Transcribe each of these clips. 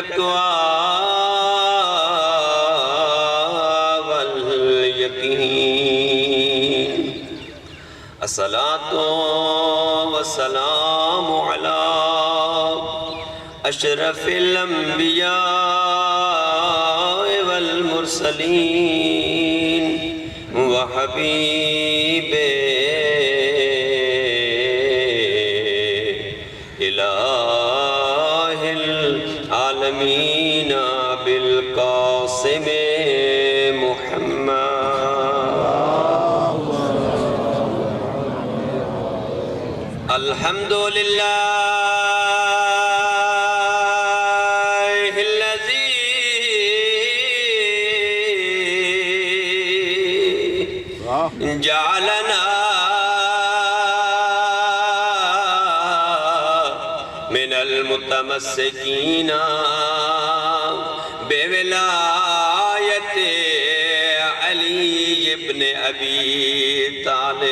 بالتقوى واليقين الصلاة والسلام على أشرف الأنبياء والمرسلين وحبيب إله العالمين بالقاسم محمد الحمد لله جعلنا من المتمسكين بولاية علي بن أبي طالب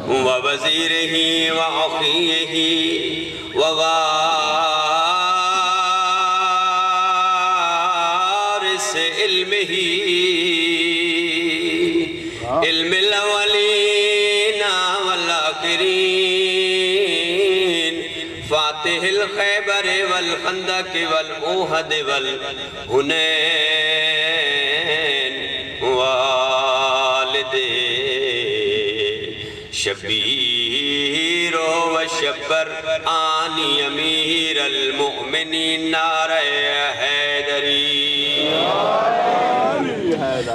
ووزيره وأخيه علمه علم الأولين والآخرين فاتح الخيبر والخندق والأوحد والهنين والد شبیر وشبر آنی امیر المؤمنین نعرہ حیدری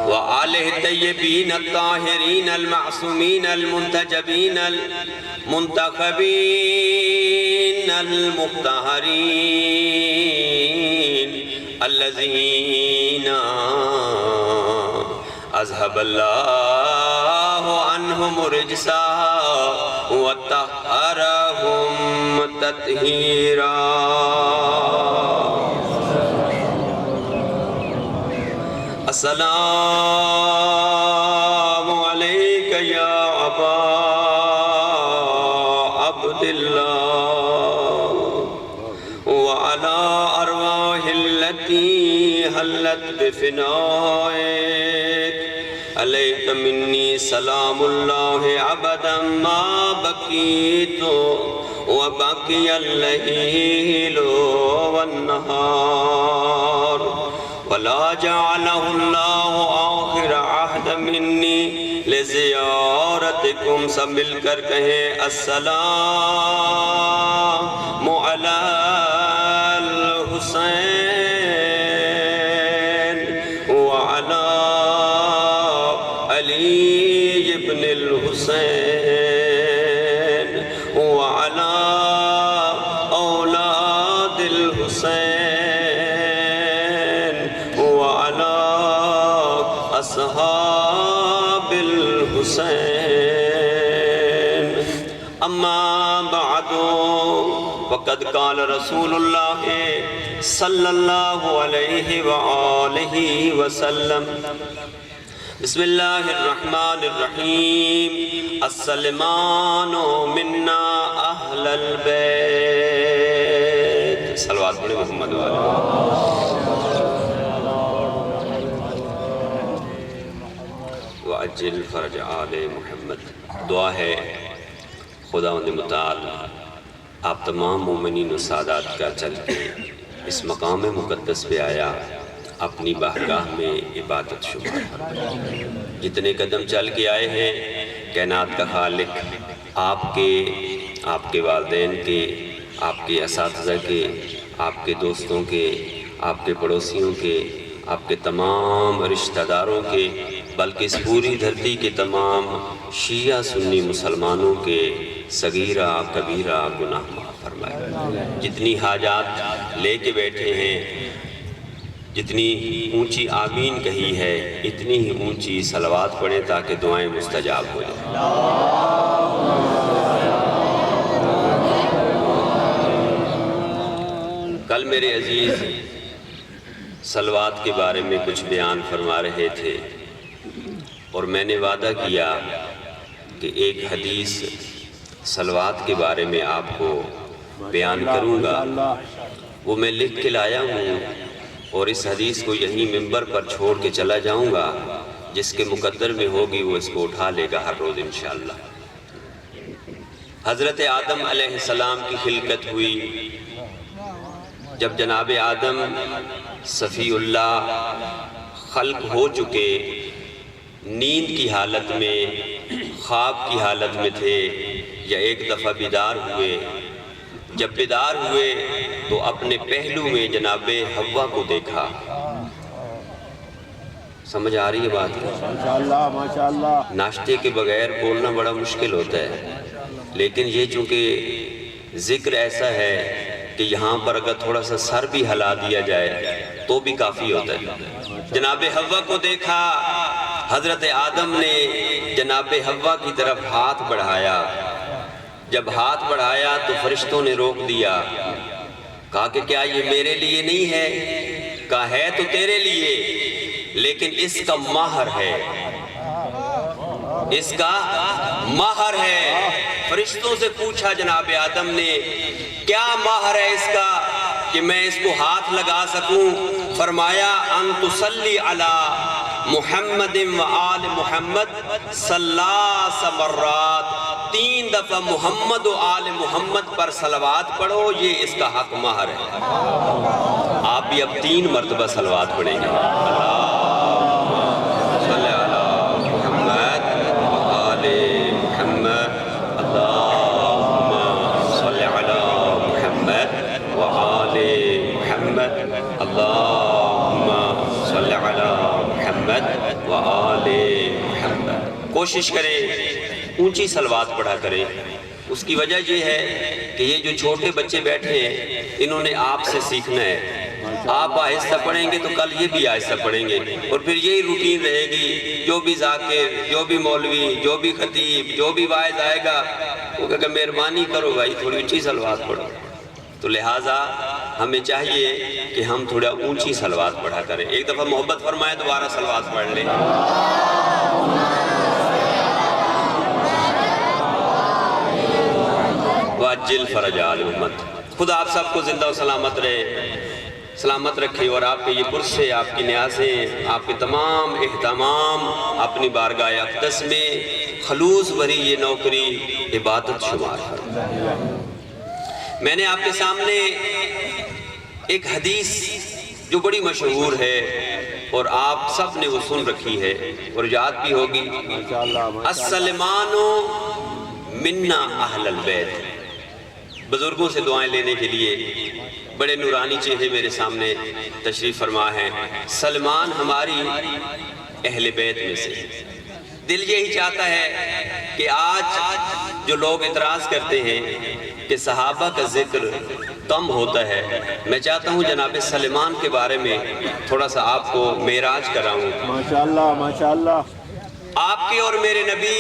وآلہ الطیبین الطاہرین المعصومین المنتجبین المنتخبین المختارین الذین اذهب اللہ عنہم الرجسا وطہرہم تطہیرا السلام علیک یا ابا عبداللہ وعلا ارواح التي حلت بفنائک علیک منی سلام اللہ عبدا ما بقیت وبقی اللیل والنہار ولا جعلہ اللہ آخر عہد منی لزیارتکم سب مل کر کہیں السلام علی الحسین وعلی علی ابن الحسین وعلی اولاد الحسین وعلی اصحاب الحسین اما بعد وقد قال رسول اللہ صلی اللہ علیہ وآلہ وسلم بسم اللہ الرحمن الرحیم السلمان منا اہل البیت صلوات پڑھیں محمد والے وعجل فرج آل محمد دعا ہے خداوند متعال آپ تمام مومنین و سادات کا چل کے اس مقام مقدس پہ آیا اپنی بارگاہ میں عبادت شمار جتنے قدم چل کے آئے ہیں کائنات کا خالق آپ کے والدین کے آپ کے اساتذہ کے آپ کے دوستوں کے آپ کے پڑوسیوں کے آپ کے تمام رشتہ داروں کے بلکہ اس پوری دھرتی کے تمام شیعہ سنی مسلمانوں کے صغیرہ کبیرہ گناہ معاف فرمائے جتنی حاجات لے کے بیٹھے ہیں جتنی اونچی آمین کہی ہے اتنی ہی اونچی صلوات پڑھیں تاکہ دعائیں مستجاب ہو جائیں کل میرے عزیز صلوات کے بارے میں کچھ بیان فرما رہے تھے اور میں نے وعدہ کیا کہ ایک حدیث صلوات کے بارے میں آپ کو بیان کروں گا، وہ میں لکھ کے لایا ہوں، اور اس حدیث کو یہیں ممبر پر چھوڑ کے چلا جاؤں گا۔ جس کے مقدر میں ہوگی وہ اس کو اٹھا لے گا ہر روز انشاءاللہ۔ حضرت آدم علیہ السلام کی خلقت ہوئی۔ جب جناب آدم صفی اللہ خلق ہو چکے، نیند کی حالت میں، خواب کی حالت میں تھے، یا ایک دفعہ بیدار ہوئے۔ جب بیدار ہوئے تو اپنے پہلو میں جناب حوا کو دیکھا۔ سمجھ آ رہی ہے بات؟ ماشاءاللہ ماشاءاللہ۔ ناشتے کے بغیر بولنا بڑا مشکل ہوتا ہے، لیکن یہ چونکہ ذکر ایسا ہے کہ یہاں پر اگر تھوڑا سا سر بھی ہلا دیا جائے تو بھی کافی ہوتا ہے۔ جناب حوا کو دیکھا، حضرت آدم نے جناب حوا کی طرف ہاتھ بڑھایا۔ جب ہاتھ بڑھایا تو فرشتوں نے روک دیا، کہا کہ کیا یہ میرے لیے نہیں ہے؟ کہا ہے تو تیرے لیے، لیکن اس کا مہر ہے، اس کا مہر ہے۔ فرشتوں سے پوچھا جناب آدم نے، کیا مہر ہے اس کا کہ میں اس کو ہاتھ لگا سکوں؟ فرمایا ان تصلی علی محمد و آل محمد ثلاث مرات، 3 دفعہ محمد و آل محمد پر صلوات پڑھو، یہ اس کا حق مہر ہے۔ آپ بھی اب 3 مرتبہ صلوات پڑھیں گے۔ صلی علی محمد و آل محمد، اللہم صلی علی محمد و آل محمد، اللہم صلی علی محمد و آل محمد۔ کوشش کریں اونچی صلوات پڑھا کریں۔ اس کی وجہ یہ ہے کہ یہ جو چھوٹے بچے بیٹھے ہیں انہوں نے آپ سے سیکھنا ہے۔ آپ آہستہ پڑھیں گے تو کل یہ بھی آہستہ پڑھیں گے، اور پھر یہی روٹین رہے گی۔ جو بھی ذاکر، جو بھی مولوی، جو بھی خطیب، جو بھی واعظ آئے گا وہ کہے گا مہربانی کرو بھائی تھوڑی اونچی صلوات پڑھو۔ تو لہٰذا ہمیں چاہیے کہ ہم تھوڑا اونچی صلوات پڑھا کریں۔ ایک دفعہ محبت فرمائے دوبارہ صلوات پڑھ لیں۔ واجل فرج آل امت۔ خدا آپ سب کو زندہ و سلامت سلامت رکھے، اور آپ کے یہ پرسے، آپ کی نیازیں، آپ کے تمام اہتمام اپنی بارگاہ اقدس میں خلوص بھری یہ نوکری عبادت شمار فرمائے۔ میں نے آپ کے سامنے ایک حدیث جو بڑی مشہور ہے اور آپ سب نے وہ سن رکھی ہے اور یاد بھی ہوگی، السلمان منا اہل البیت۔ بزرگوں سے دعائیں لینے کے لیے بڑے نورانی چہرے میرے سامنے تشریف فرما ہے۔ سلمان ہماری اہل بیت میں سے۔ دل یہی چاہتا ہے کہ آج جو لوگ اعتراض کرتے ہیں کہ صحابہ کا ذکر کم ہوتا ہے، میں چاہتا ہوں جناب سلمان کے بارے میں تھوڑا سا آپ کو معراج کراؤں۔ ماشاءاللہ ماشاءاللہ۔ آپ کے اور میرے نبی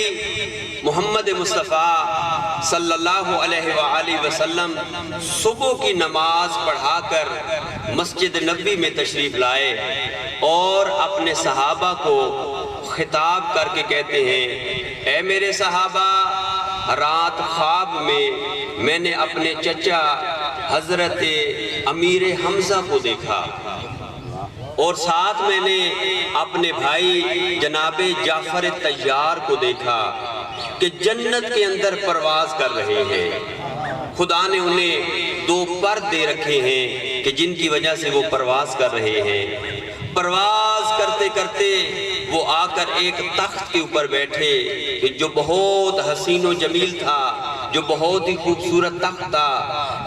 محمد مصطفیٰ صلی اللہ علیہ وآلہ وسلم صبح کی نماز پڑھا کر مسجد نبوی میں تشریف لائے اور اپنے صحابہ کو خطاب کر کے کہتے ہیں، اے میرے صحابہ، رات خواب میں نے اپنے چچا حضرت امیر حمزہ کو دیکھا، اور ساتھ میں نے اپنے بھائی جناب جعفر طیار کو دیکھا کہ جنت کے اندر پرواز کر رہے ہیں۔ خدا نے انہیں 2 پر دے رکھے ہیں کہ جن کی وجہ سے وہ پرواز کر رہے ہیں۔ پرواز کرتے کرتے وہ آ کر ایک تخت کے اوپر بیٹھے کہ جو بہت حسین و جمیل تھا، جو بہت ہی خوبصورت تخت تھا۔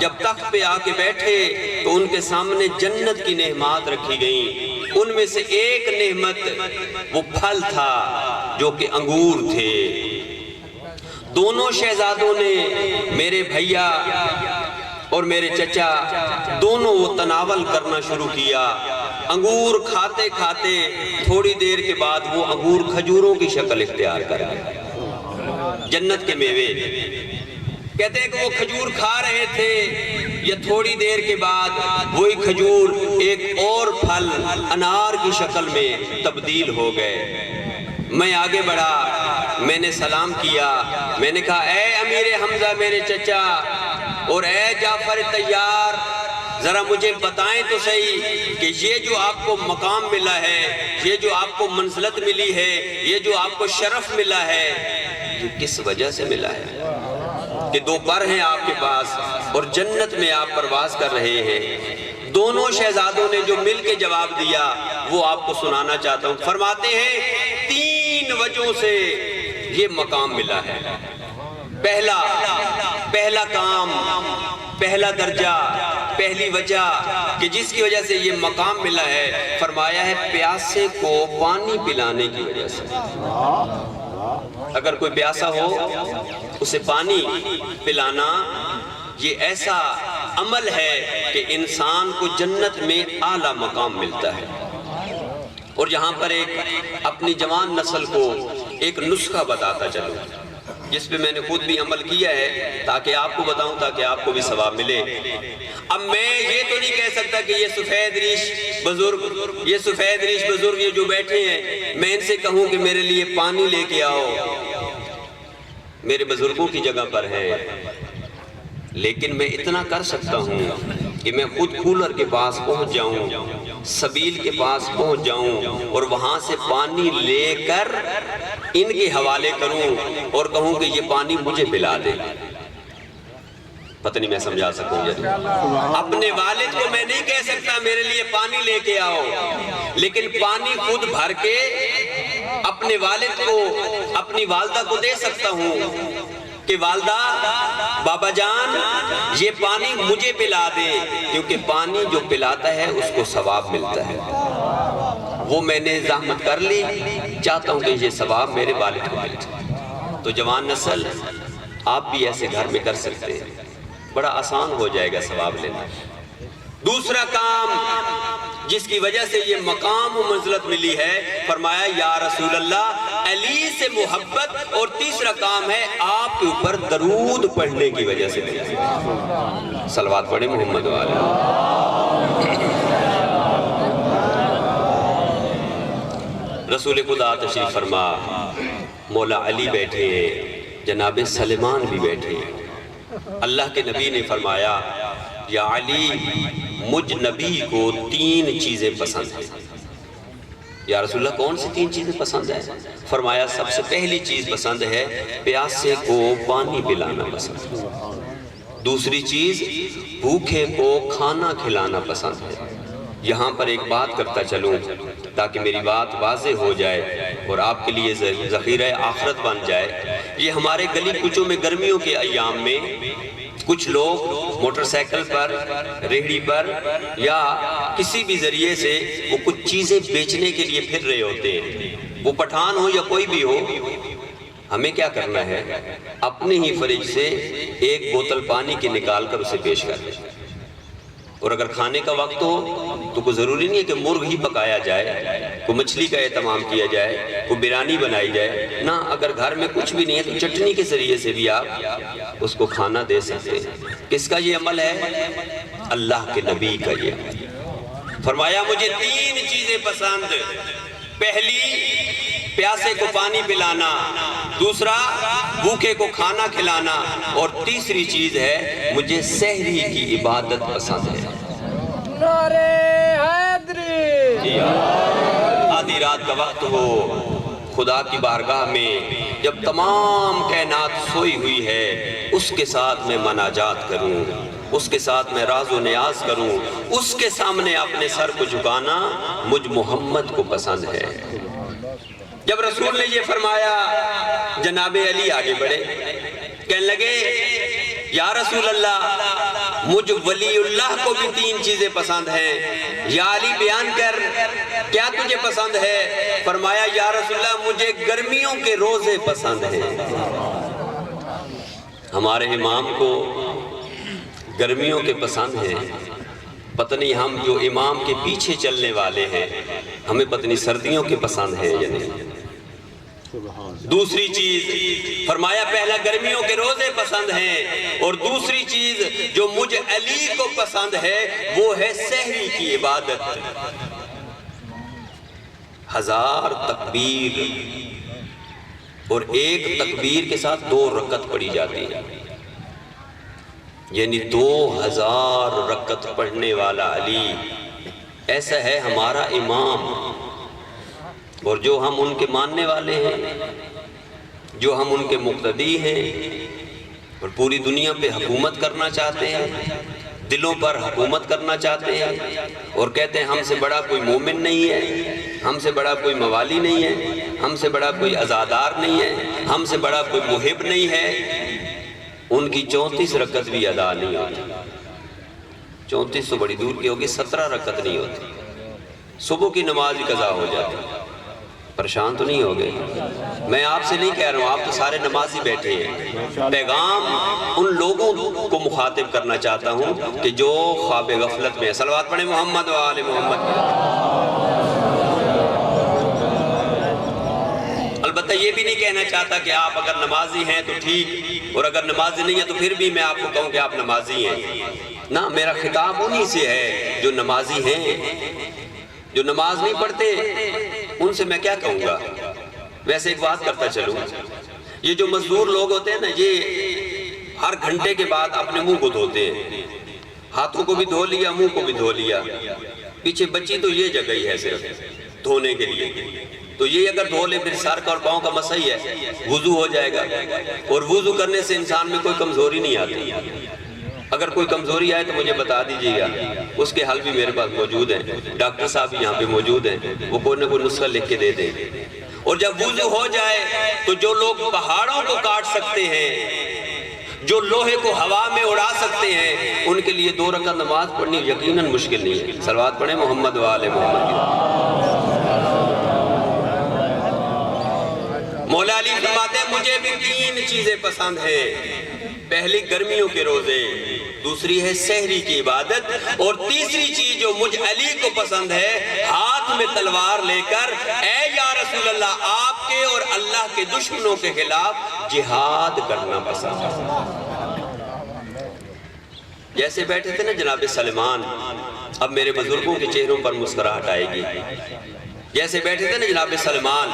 جب تخت پہ آ کے بیٹھے تو ان کے سامنے جنت کی نعمات رکھی گئیں۔ ان میں سے ایک نعمت وہ پھل تھا جو کہ انگور تھے۔ دونوں شہزادوں نے، میرے بھیا اور میرے چچا دونوں وہ تناول کرنا شروع کیا۔ انگور کھاتے کھاتے تھوڑی دیر کے بعد وہ انگور کھجوروں کی شکل اختیار کر گئے، جنت کے میوے۔ کہتے ہیں کہ وہ کھجور کھا رہے تھے، یا تھوڑی دیر کے بعد وہی کھجور ایک اور پھل انار کی شکل میں تبدیل ہو گئے۔ میں آگے بڑھا، میں نے سلام کیا، میں نے کہا اے امیر حمزہ میرے چچا اور اے جعفر طیار، ذرا مجھے بتائیں تو صحیح کہ یہ جو آپ کو مقام ملا ہے، یہ جو آپ کو منزلت ملی ہے، یہ جو آپ کو شرف ملا ہے، یہ کس وجہ سے ملا ہے کہ دو پر ہیں آپ کے پاس اور جنت میں آپ پرواز کر رہے ہیں؟ دونوں شہزادوں نے جو مل کے جواب دیا وہ آپ کو سنانا چاہتا ہوں۔ فرماتے ہیں 3 وجہوں سے یہ مقام ملا ہے۔ پہلا کام، پہلا درجہ، پہلی وجہ کہ جس کی وجہ سے یہ مقام ملا ہے، فرمایا ہے پیاسے کو پانی پلانے کی وجہ سے۔ اگر کوئی پیاسا ہو اسے پانی پلانا یہ ایسا عمل ہے کہ انسان کو جنت میں اعلیٰ مقام ملتا ہے۔ اور یہاں پر ایک اپنی جوان نسل کو ایک نسخہ بتاتا چلوں جس پہ میں نے خود بھی عمل کیا ہے تاکہ آپ کو بتاؤں، تاکہ آپ کو بھی ثواب ملے۔ اب میں یہ تو نہیں کہہ سکتا کہ یہ سفید ریش بزرگ یہ جو بیٹھے ہیں میں ان سے کہوں کہ میرے لیے پانی لے کے آؤ، میرے بزرگوں کی جگہ پر ہے، لیکن میں اتنا کر سکتا ہوں کہ میں خود کولر کے پاس پہنچ جاؤں، سبیل کے پاس پہنچ جاؤں اور وہاں سے پانی لے کر ان کے حوالے کروں اور کہوں کہ یہ پانی مجھے پلا دے۔ پتہ نہیں میں سمجھا سکوں گا۔ اپنے والد کو میں نہیں کہہ سکتا میرے لیے پانی لے کے آؤ، لیکن پانی خود بھر کے اپنے والد کو، اپنی والدہ کو دے سکتا ہوں کہ والدہ، بابا جان یہ پانی مجھے پلا دے، کیونکہ پانی جو پلاتا ہے اس کو ثواب ملتا ہے۔ وہ میں نے زحمت کر لی، چاہتا ہوں کہ یہ ثواب میرے والد کو مل جائے۔ تو جوان نسل آپ بھی ایسے گھر میں کر سکتے ہیں، بڑا آسان ہو جائے گا ثواب لینا۔ دوسرا کام جس کی وجہ سے یہ مقام و منزلت ملی ہے، فرمایا یا رسول اللہ علی سے محبت، اور تیسرا کام ہے آپ کے اوپر درود پڑھنے کی وجہ سے ملی۔ صلوات پڑھیں محمد والے۔ رسول خدا تشریف فرما، مولا علی بیٹھے ہیں، جناب سلیمان بھی بیٹھے ہیں۔ اللہ کے نبی نے فرمایا یا علی مجھ نبی کو 3 چیزیں پسند ہیں۔ یا رسول اللہ کون سی 3 چیزیں پسند ہیں؟ فرمایا سب سے پہلی چیز پسند ہے پیاسے کو پانی پلانا پسند ہے، دوسری چیز بھوکے کو کھانا کھلانا پسند ہے۔ یہاں پر ایک بات کرتا چلوں تاکہ میری بات واضح ہو جائے اور آپ کے لیے ذخیرہ آخرت بن جائے۔ یہ ہمارے گلی کوچوں میں گرمیوں کے ایام میں کچھ لوگ موٹر سائیکل پر، ریہڑی پر یا کسی بھی ذریعے سے وہ کچھ چیزیں بیچنے کے لیے پھر رہے ہوتے ہیں، وہ پٹھان ہو یا کوئی بھی ہو۔ ہمیں کیا کرنا ہے؟ اپنے ہی فریج سے ایک بوتل پانی کے نکال کر اسے پیش کر دیں، اور اگر کھانے کا وقت ہو تو کوئی ضروری نہیں ہے کہ مرغ ہی پکایا جائے، کوئی مچھلی کا اہتمام کیا جائے، کوئی بریانی بنائی جائے نہ، اگر گھر میں کچھ بھی نہیں ہے تو چٹنی کے ذریعے سے بھی آپ اس کو کھانا دے سکتے ہیں۔ کس کا یہ عمل ہے؟ اللہ کے نبی کا یہ عمل۔ فرمایا مجھے 3 چیزیں پسند، پہلی پیاسے کو پانی پلانا، دوسرا بھوکے کو کھانا کھلانا، اور تیسری چیز ہے مجھے سحری کی عبادت پسند ہے۔ نعرہ حیدری! آدھی رات کا وقت ہو، خدا کی بارگاہ میں جب تمام کائنات سوئی ہوئی ہے، اس کے ساتھ میں مناجات کروں، اس کے ساتھ میں راز و نیاز کروں، اس کے سامنے اپنے سر کو جھکانا مجھ محمد کو پسند ہے۔ جب رسول نے یہ فرمایا، جناب علی آگے بڑھے، کہنے لگے یا رسول اللہ مجھ ولی اللہ کو بھی 3 چیزیں پسند ہیں، یا علی بیان کر کیا تجھے پسند ہے؟ فرمایا یا رسول اللہ مجھے گرمیوں کے روزے پسند ہیں۔ ہمارے امام کو گرمیوں کے پسند ہیں، پتہ نہیں ہم جو امام کے پیچھے چلنے والے ہیں ہمیں پتہ نہیں سردیوں کے پسند ہیں یا نہیں۔ دوسری چیز فرمایا پہلا گرمیوں کے روزے پسند ہیں، اور دوسری چیز جو مجھ علی کو پسند ہے وہ ہے سحری کی عبادت۔ 1000 تکبیر اور ایک تکبیر کے ساتھ 2 رکعت پڑھی جاتی ہے، یعنی 2000 رکعت پڑھنے والا علی، ایسا ہے ہمارا امام۔ اور جو ہم ان کے ماننے والے ہیں، جو ہم ان کے مقتدی ہیں، اور پوری دنیا پہ حکومت کرنا چاہتے ہیں، دلوں پر حکومت کرنا چاہتے ہیں، اور کہتے ہیں ہم سے بڑا کوئی مومن نہیں ہے، ہم سے بڑا کوئی موالی نہیں ہے، ہم سے بڑا کوئی عزادار نہیں ہے، ہم سے بڑا کوئی محب نہیں ہے، ان کی 34 رکعت بھی ادا نہیں ہوتی۔ 34 تو بڑی دور کی ہوگی، 17 رکعت نہیں ہوتی، صبح کی نماز ہی قضا ہو جاتی۔ پریشان تو نہیں ہو گئے؟ میں آپ سے نہیں کہہ رہا ہوں، آپ تو سارے نمازی بیٹھے ہیں۔ پیغام ان لوگوں کو مخاطب کرنا چاہتا ہوں کہ جو خواب غفلت میں ہے۔ صلوات پڑھیں محمد و آل محمد۔ البتہ یہ بھی نہیں کہنا چاہتا کہ آپ اگر نمازی ہیں تو ٹھیک، اور اگر نمازی نہیں ہیں تو پھر بھی میں آپ کو کہوں کہ آپ نمازی ہیں۔ نہ، میرا خطاب انہی سے ہے جو نمازی ہیں۔ جو نماز نہیں پڑھتے ان سے میں کیا کہوں گا؟ ویسے ایک بات کرتا چلوں، یہ جو مزدور لوگ ہوتے ہیں نا، یہ ہر گھنٹے کے بعد اپنے منہ کو دھوتے ہیں، ہاتھوں کو بھی دھو لیا، منہ کو بھی دھو لیا، پیچھے بچی تو یہ جگہ ہی ہے صرف دھونے کے لیے، تو یہ اگر دھو لے پھر سر کا اور پاؤں کا مسح ہی ہے، وضو ہو جائے گا۔ اور وضو کرنے سے انسان میں کوئی کمزوری نہیں آتی۔ اگر کوئی کمزوری آئے تو مجھے بتا دیجیے گا، اس کے حل بھی میرے پاس موجود ہیں، ڈاکٹر صاحب بھی یہاں پہ موجود ہیں، وہ کوئی نہ کوئی نسخہ لکھ کے دے دیں۔ اور جب وضو ہو جائے تو جو لوگ پہاڑوں کو کاٹ سکتے ہیں، جو لوہے کو ہوا میں اڑا سکتے ہیں، ان کے لیے 2 رکعت نماز پڑھنی یقیناً مشکل نہیں ہے۔ صلوات پڑھیں محمد و آل محمد۔ مولا علی فرماتے ہیں مجھے بھی 3 چیزیں پسند ہیں، پہلی گرمیوں کے روزے، دوسری ہے سحری کی عبادت، اور تیسری چیز جو مجھ علی کو پسند ہے، ہاتھ میں تلوار لے کر اے یا رسول اللہ آپ کے اور اللہ کے دشمنوں کے خلاف جہاد کرنا پسند ہے۔ جیسے بیٹھے تھے نا جناب سلمان، اب میرے بزرگوں کے چہروں پر مسکراہٹ آئے گی، جیسے بیٹھے تھے نا جناب سلمان،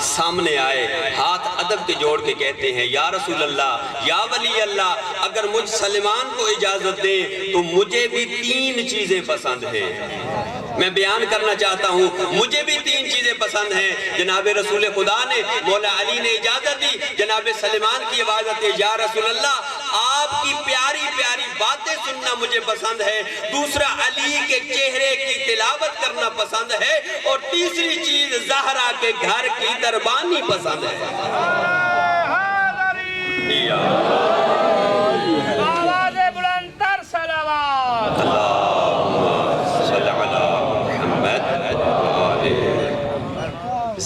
سامنے آئے، ہاتھ ادب کے جوڑ کے کہتے ہیں یا رسول اللہ، یا ولی اللہ، اگر مجھ سلمان کو اجازت دیں تو مجھے بھی 3 چیزیں پسند ہیں۔ میں بیان کرنا چاہتا ہوں، مجھے بھی 3 چیزیں پسند ہیں۔ جناب رسول خدا نے، مولا علی نے اجازت دی، جناب سلمان کی عبادت ہے، یا رسول اللہ آپ کی پیاری پیاری باتیں سننا مجھے پسند ہے، دوسرا علی کے چہرے کی تلاوت کرنا پسند ہے، اور تیسری چیز زہرا کے گھر کی دربانی پسند ہے۔ آواز بلند تر صلوات۔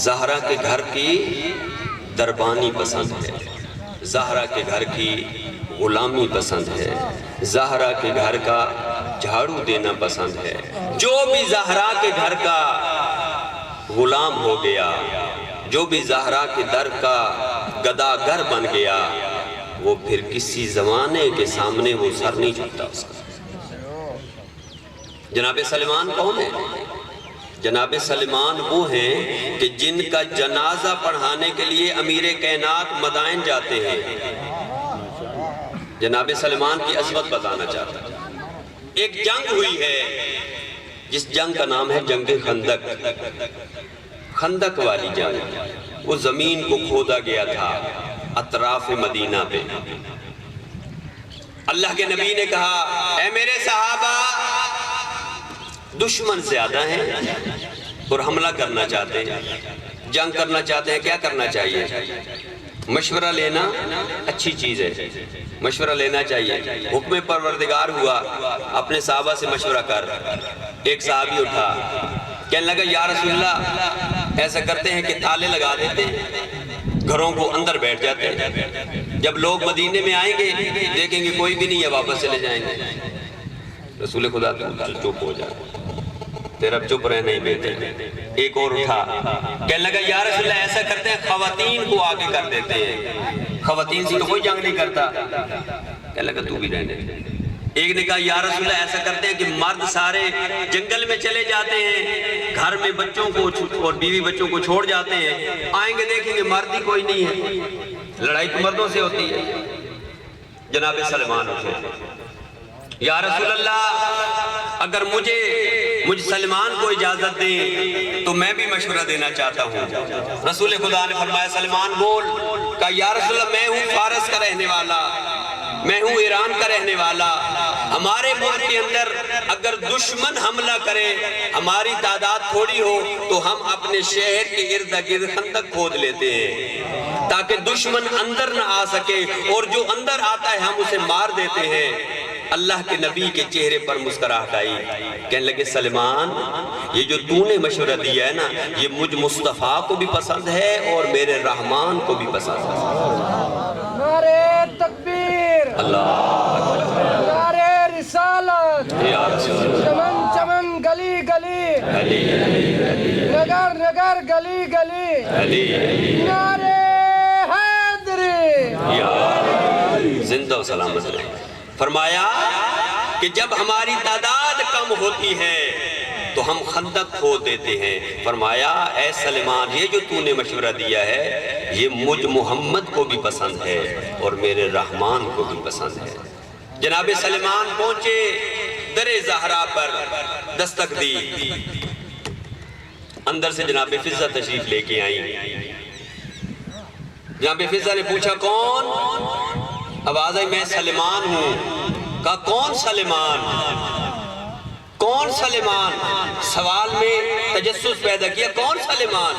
زہرا کے گھر کی دربانی پسند ہے، زہرا کے گھر کی غلامی پسند ہے، زہرا کے گھر کا جھاڑو دینا پسند ہے۔ جو بھی زہرا کے گھر کا غلام ہو گیا، جو بھی زہرا کے در کا گداگر بن گیا، وہ پھر کسی زمانے کے سامنے وہ سر نہیں جھکتا اس کا۔ جناب سلمان کون ہے؟ جناب سلمان وہ ہیں کہ جن کا جنازہ پڑھانے کے لیے امیر کائنات مدائن جاتے ہیں۔ جناب سلمان کی عظمت بتانا چاہتا ہوں۔ ایک جنگ ہوئی ہے جس جنگ کا نام ہے جنگ خندق، خندق والی جنگ۔ وہ زمین کو کھودا گیا تھا اطراف مدینہ پہ۔ اللہ کے نبی نے کہا اے میرے صحابہ، دشمن زیادہ ہیں اور حملہ کرنا چاہتے ہیں، جنگ کرنا چاہتے ہیں، کیا کرنا چاہیے؟ مشورہ لینا اچھی چیز ہے، مشورہ لینا چاہیے۔ حکم پروردگار ہوا اپنے صحابہ سے مشورہ کر۔ ایک صحابی اٹھا کہنے لگا یا رسول اللہ ایسا کرتے ہیں کہ تالے لگا دیتے ہیں، گھروں کو اندر بیٹھ جاتے ہیں، جب لوگ مدینے میں آئیں گے دیکھیں گے کوئی بھی نہیں ہے واپس چلے جائیں گے۔ رسول خدا چپ ہو جائے، تیرا چپ رہنا ہی بہتر ہے۔ ایک اور اٹھا کہنے لگا یا رسول اللہ ایسا کرتے ہیں خواتین کو آگے کر دیتے ہیں، خواتین سے تو کوئی جنگ نہیں کرتا۔ کہنے لگا تو بھی رہنے۔ ایک نے کہا یا رسول اللہ ایسا کرتے ہیں کہ مرد سارے جنگل میں چلے جاتے ہیں، گھر میں بچوں کو اور بیوی بچوں کو چھوڑ جاتے ہیں، آئیں گے دیکھیں گے مرد ہی کوئی نہیں ہے، لڑائی تو مردوں سے ہوتی ہے۔ جناب سلمان اٹھے، یا رسول اللہ اگر مجھ سلمان کو اجازت دیں تو میں بھی مشورہ دینا چاہتا ہوں۔ رسول خدا نے فرمایا سلمان بول۔ کہا یا رسول اللہ میں ہوں فارس کا رہنے والا، میں ہوں ایران کا رہنے والا، ہمارے ملک کے اندر اگر دشمن حملہ کرے، ہماری تعداد تھوڑی ہو تو ہم اپنے شہر کے ارد گرد خندق کھود لیتے ہیں تاکہ دشمن اندر نہ آ سکے، اور جو اندر آتا ہے ہم اسے مار دیتے ہیں۔ اللہ کے نبی کے چہرے پر مسکراہٹ آئی، کہنے لگے سلمان یہ جو تو نے مشورہ دیا ہے نا، یہ مجھ مصطفیٰ کو بھی پسند ہے اور میرے رحمان کو بھی پسند ہے۔ نعرہ تکبیر، اللہ نعرہ رسالت، یا رسول اللہ، چمن چمن گلی گلی، علی نگر نگر گلی گلی، علی نعرہ حیدری، یا زندہ و سلامت رہے۔ فرمایا کہ جب ہماری تعداد کم ہوتی ہے تو ہم خندق کھود دیتے ہیں۔ فرمایا اے سلمان یہ جو تو نے مشورہ دیا ہے یہ مجھ محمد کو بھی پسند ہے اور میرے رحمان کو بھی پسند ہے۔ جناب سلمان پہنچے، در زہرا پر دستک دی، اندر سے جناب فضہ تشریف لے کے آئیں۔ جناب فضہ نے پوچھا کون؟ آواز آئی میں سلمان ہوں۔ کہا کون سلمان؟ کون سلمان؟ سوال میں تجسس پیدا کیا، کون سلمان؟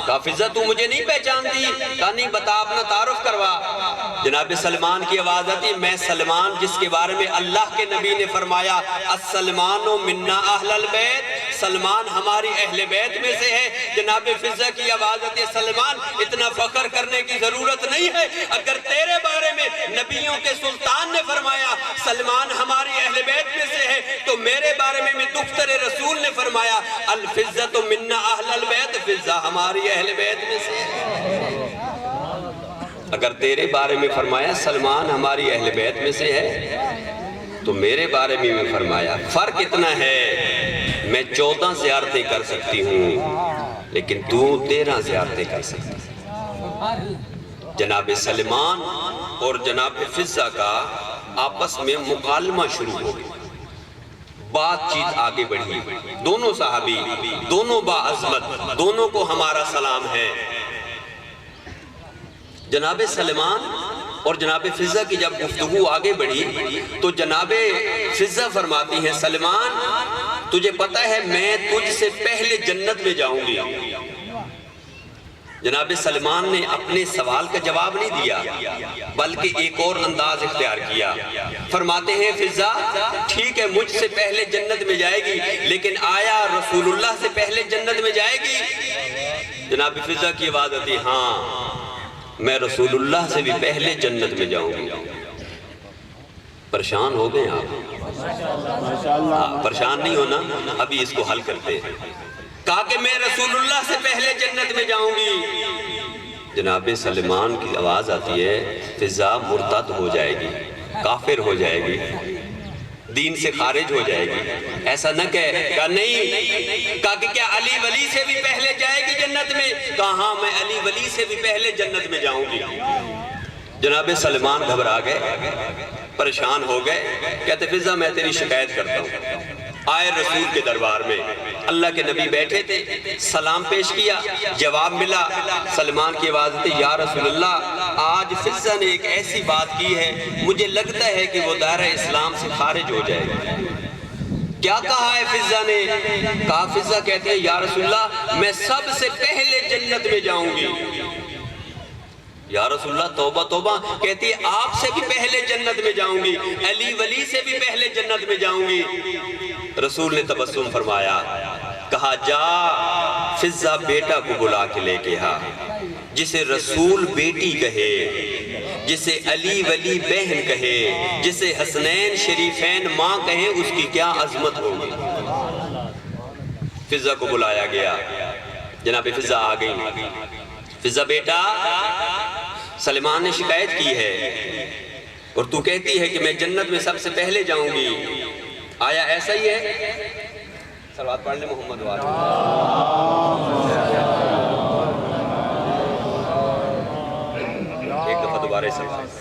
کہا فضہ تو مجھے نہیں پہچانتی؟ کہا نہیں، بتا اپنا تعارف کروا۔ جناب سلمان کی آواز آتی، میں سلمان جس کے بارے میں اللہ کے نبی نے فرمایا السلمان منا اہل البیت، سلمان ہماری اہل بیت میں سے ہے۔ جناب فضہ کی آواز آتی ہے سلمان اتنا فخر کرنے کی ضرورت نہیں ہے، اگر تیرے بارے میں نبیوں کے سلطان نے فرمایا سلمان ہماری اہل بیت میں سے ہے تو میرے بارے میں دختر رسول نے فرمایا الفضہ منا اہل البیت، فضہ ہماری اہل بیت میں سے ہے۔ اگر تیرے بارے میں فرمایا سلمان ہماری اہل بیت میں سے ہے تو میرے بارے میں فرمایا فرق اتنا ہے میں 14 زیارتیں کر سکتی ہوں لیکن تو 13 زیارتیں کر سکتی ہے۔ جناب سلمان اور جناب فضہ کا آپس میں مکالمہ شروع ہو گیا، بات چیت آگے بڑھی، دونوں صحابی، دونوں باعظمت، دونوں کو ہمارا سلام ہے۔ جناب سلمان اور جناب فضہ کی جب گفتگو آگے بڑھی تو جناب فضہ فرماتی ہیں سلمان تجھے پتہ ہے میں تجھ سے پہلے جنت میں جاؤں گی۔ جناب سلمان نے اپنے سوال کا جواب نہیں دیا بلکہ ایک اور انداز اختیار کیا، فرماتے ہیں فضہ ٹھیک ہے مجھ سے پہلے جنت میں جائے گی لیکن آیا رسول اللہ سے پہلے جنت میں جائے گی؟ جناب فضہ کی آواز آتی ہاں میں رسول اللہ سے بھی پہلے جنت میں جاؤں گی۔ پریشان ہو گئے آپ؟ پریشان نہیں ہونا، ابھی اس کو حل کرتے ہیں۔ کہا کہ میں رسول اللہ سے پہلے جنت میں جاؤں گی۔ جناب سلمان کی آواز آتی ہے فضہ مرتد ہو جائے گی، کافر ہو جائے گی، دین سے خارج ہو جائے گی، ایسا نہ کہے۔ کہا نہیں، کہا کہ کیا علی ولی سے بھی پہلے جائے گی جنت میں؟ کہا ہاں میں علی ولی سے بھی پہلے جنت میں جاؤں گی۔ جناب سلمان گھبرا گئے، پریشان ہو گئے، کہتے فضہ میں تیری شکایت کرتا ہوں۔ آئے رسول کے دربار میں، اللہ کے نبی بیٹھے تھے، سلام پیش کیا، جواب ملا۔ سلمان کی آواز تھی یا رسول اللہ آج فضہ نے ایک ایسی بات کی ہے مجھے لگتا ہے کہ وہ دائرہ اسلام سے خارج ہو جائے گی۔ کیا کہا ہے فضہ نے؟ کہا فضہ کہتے ہیں یا رسول اللہ میں سب سے پہلے جنت میں جاؤں گی۔ یا رسول اللہ توبہ توبہ، کہتی ہے آپ سے بھی پہلے جنت میں جاؤں گی، علی ولی سے بھی پہلے جنت میں جاؤں گی۔ رسول نے تبسم فرمایا، کہا جا فضہ بیٹا کو بلا کے لے کے آ، جسے رسول بیٹی کہے، جسے علی ولی بہن کہے، جسے حسنین شریفین ماں کہیں، اس کی کیا عظمت ہوگی۔ فضہ کو بلایا گیا، جناب فضہ آ گئی۔ فضہ بیٹا سلمان نے شکایت کی ہے اور تو کہتی ہے کہ میں جنت میں سب سے پہلے جاؤں گی، آیا ایسا ہی ہے؟ صلوات پڑھ لیں محمد والے۔ ایک دفعہ دوبارہ صلوات۔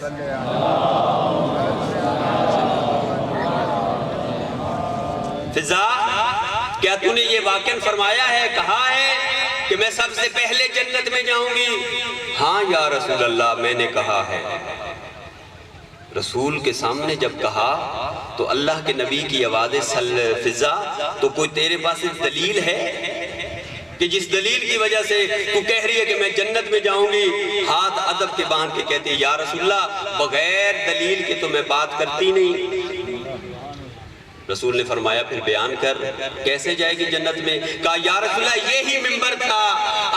فضا، کیا تو نے یہ واقعاً فرمایا ہے، کہا ہے کہ میں سب سے پہلے جنت میں جاؤں گی؟ ہاں یا رسول اللہ، میں نے کہا ہے۔ رسول کے سامنے جب کہا تو اللہ کے نبی کی آواز فضا، تو کوئی تیرے پاس دلیل ہے کہ جس دلیل کی وجہ سے تو کہہ رہی ہے کہ میں جنت میں جاؤں گی؟ ہاتھ ادب کے باندھ کے کہتے ہیں یا رسول اللہ، بغیر دلیل کے تو میں بات کرتی نہیں۔ رسول نے فرمایا پھر بیان کر، کیسے جائے گی جنت میں؟ کہا یا رسول اللہ، یہی ممبر تھا،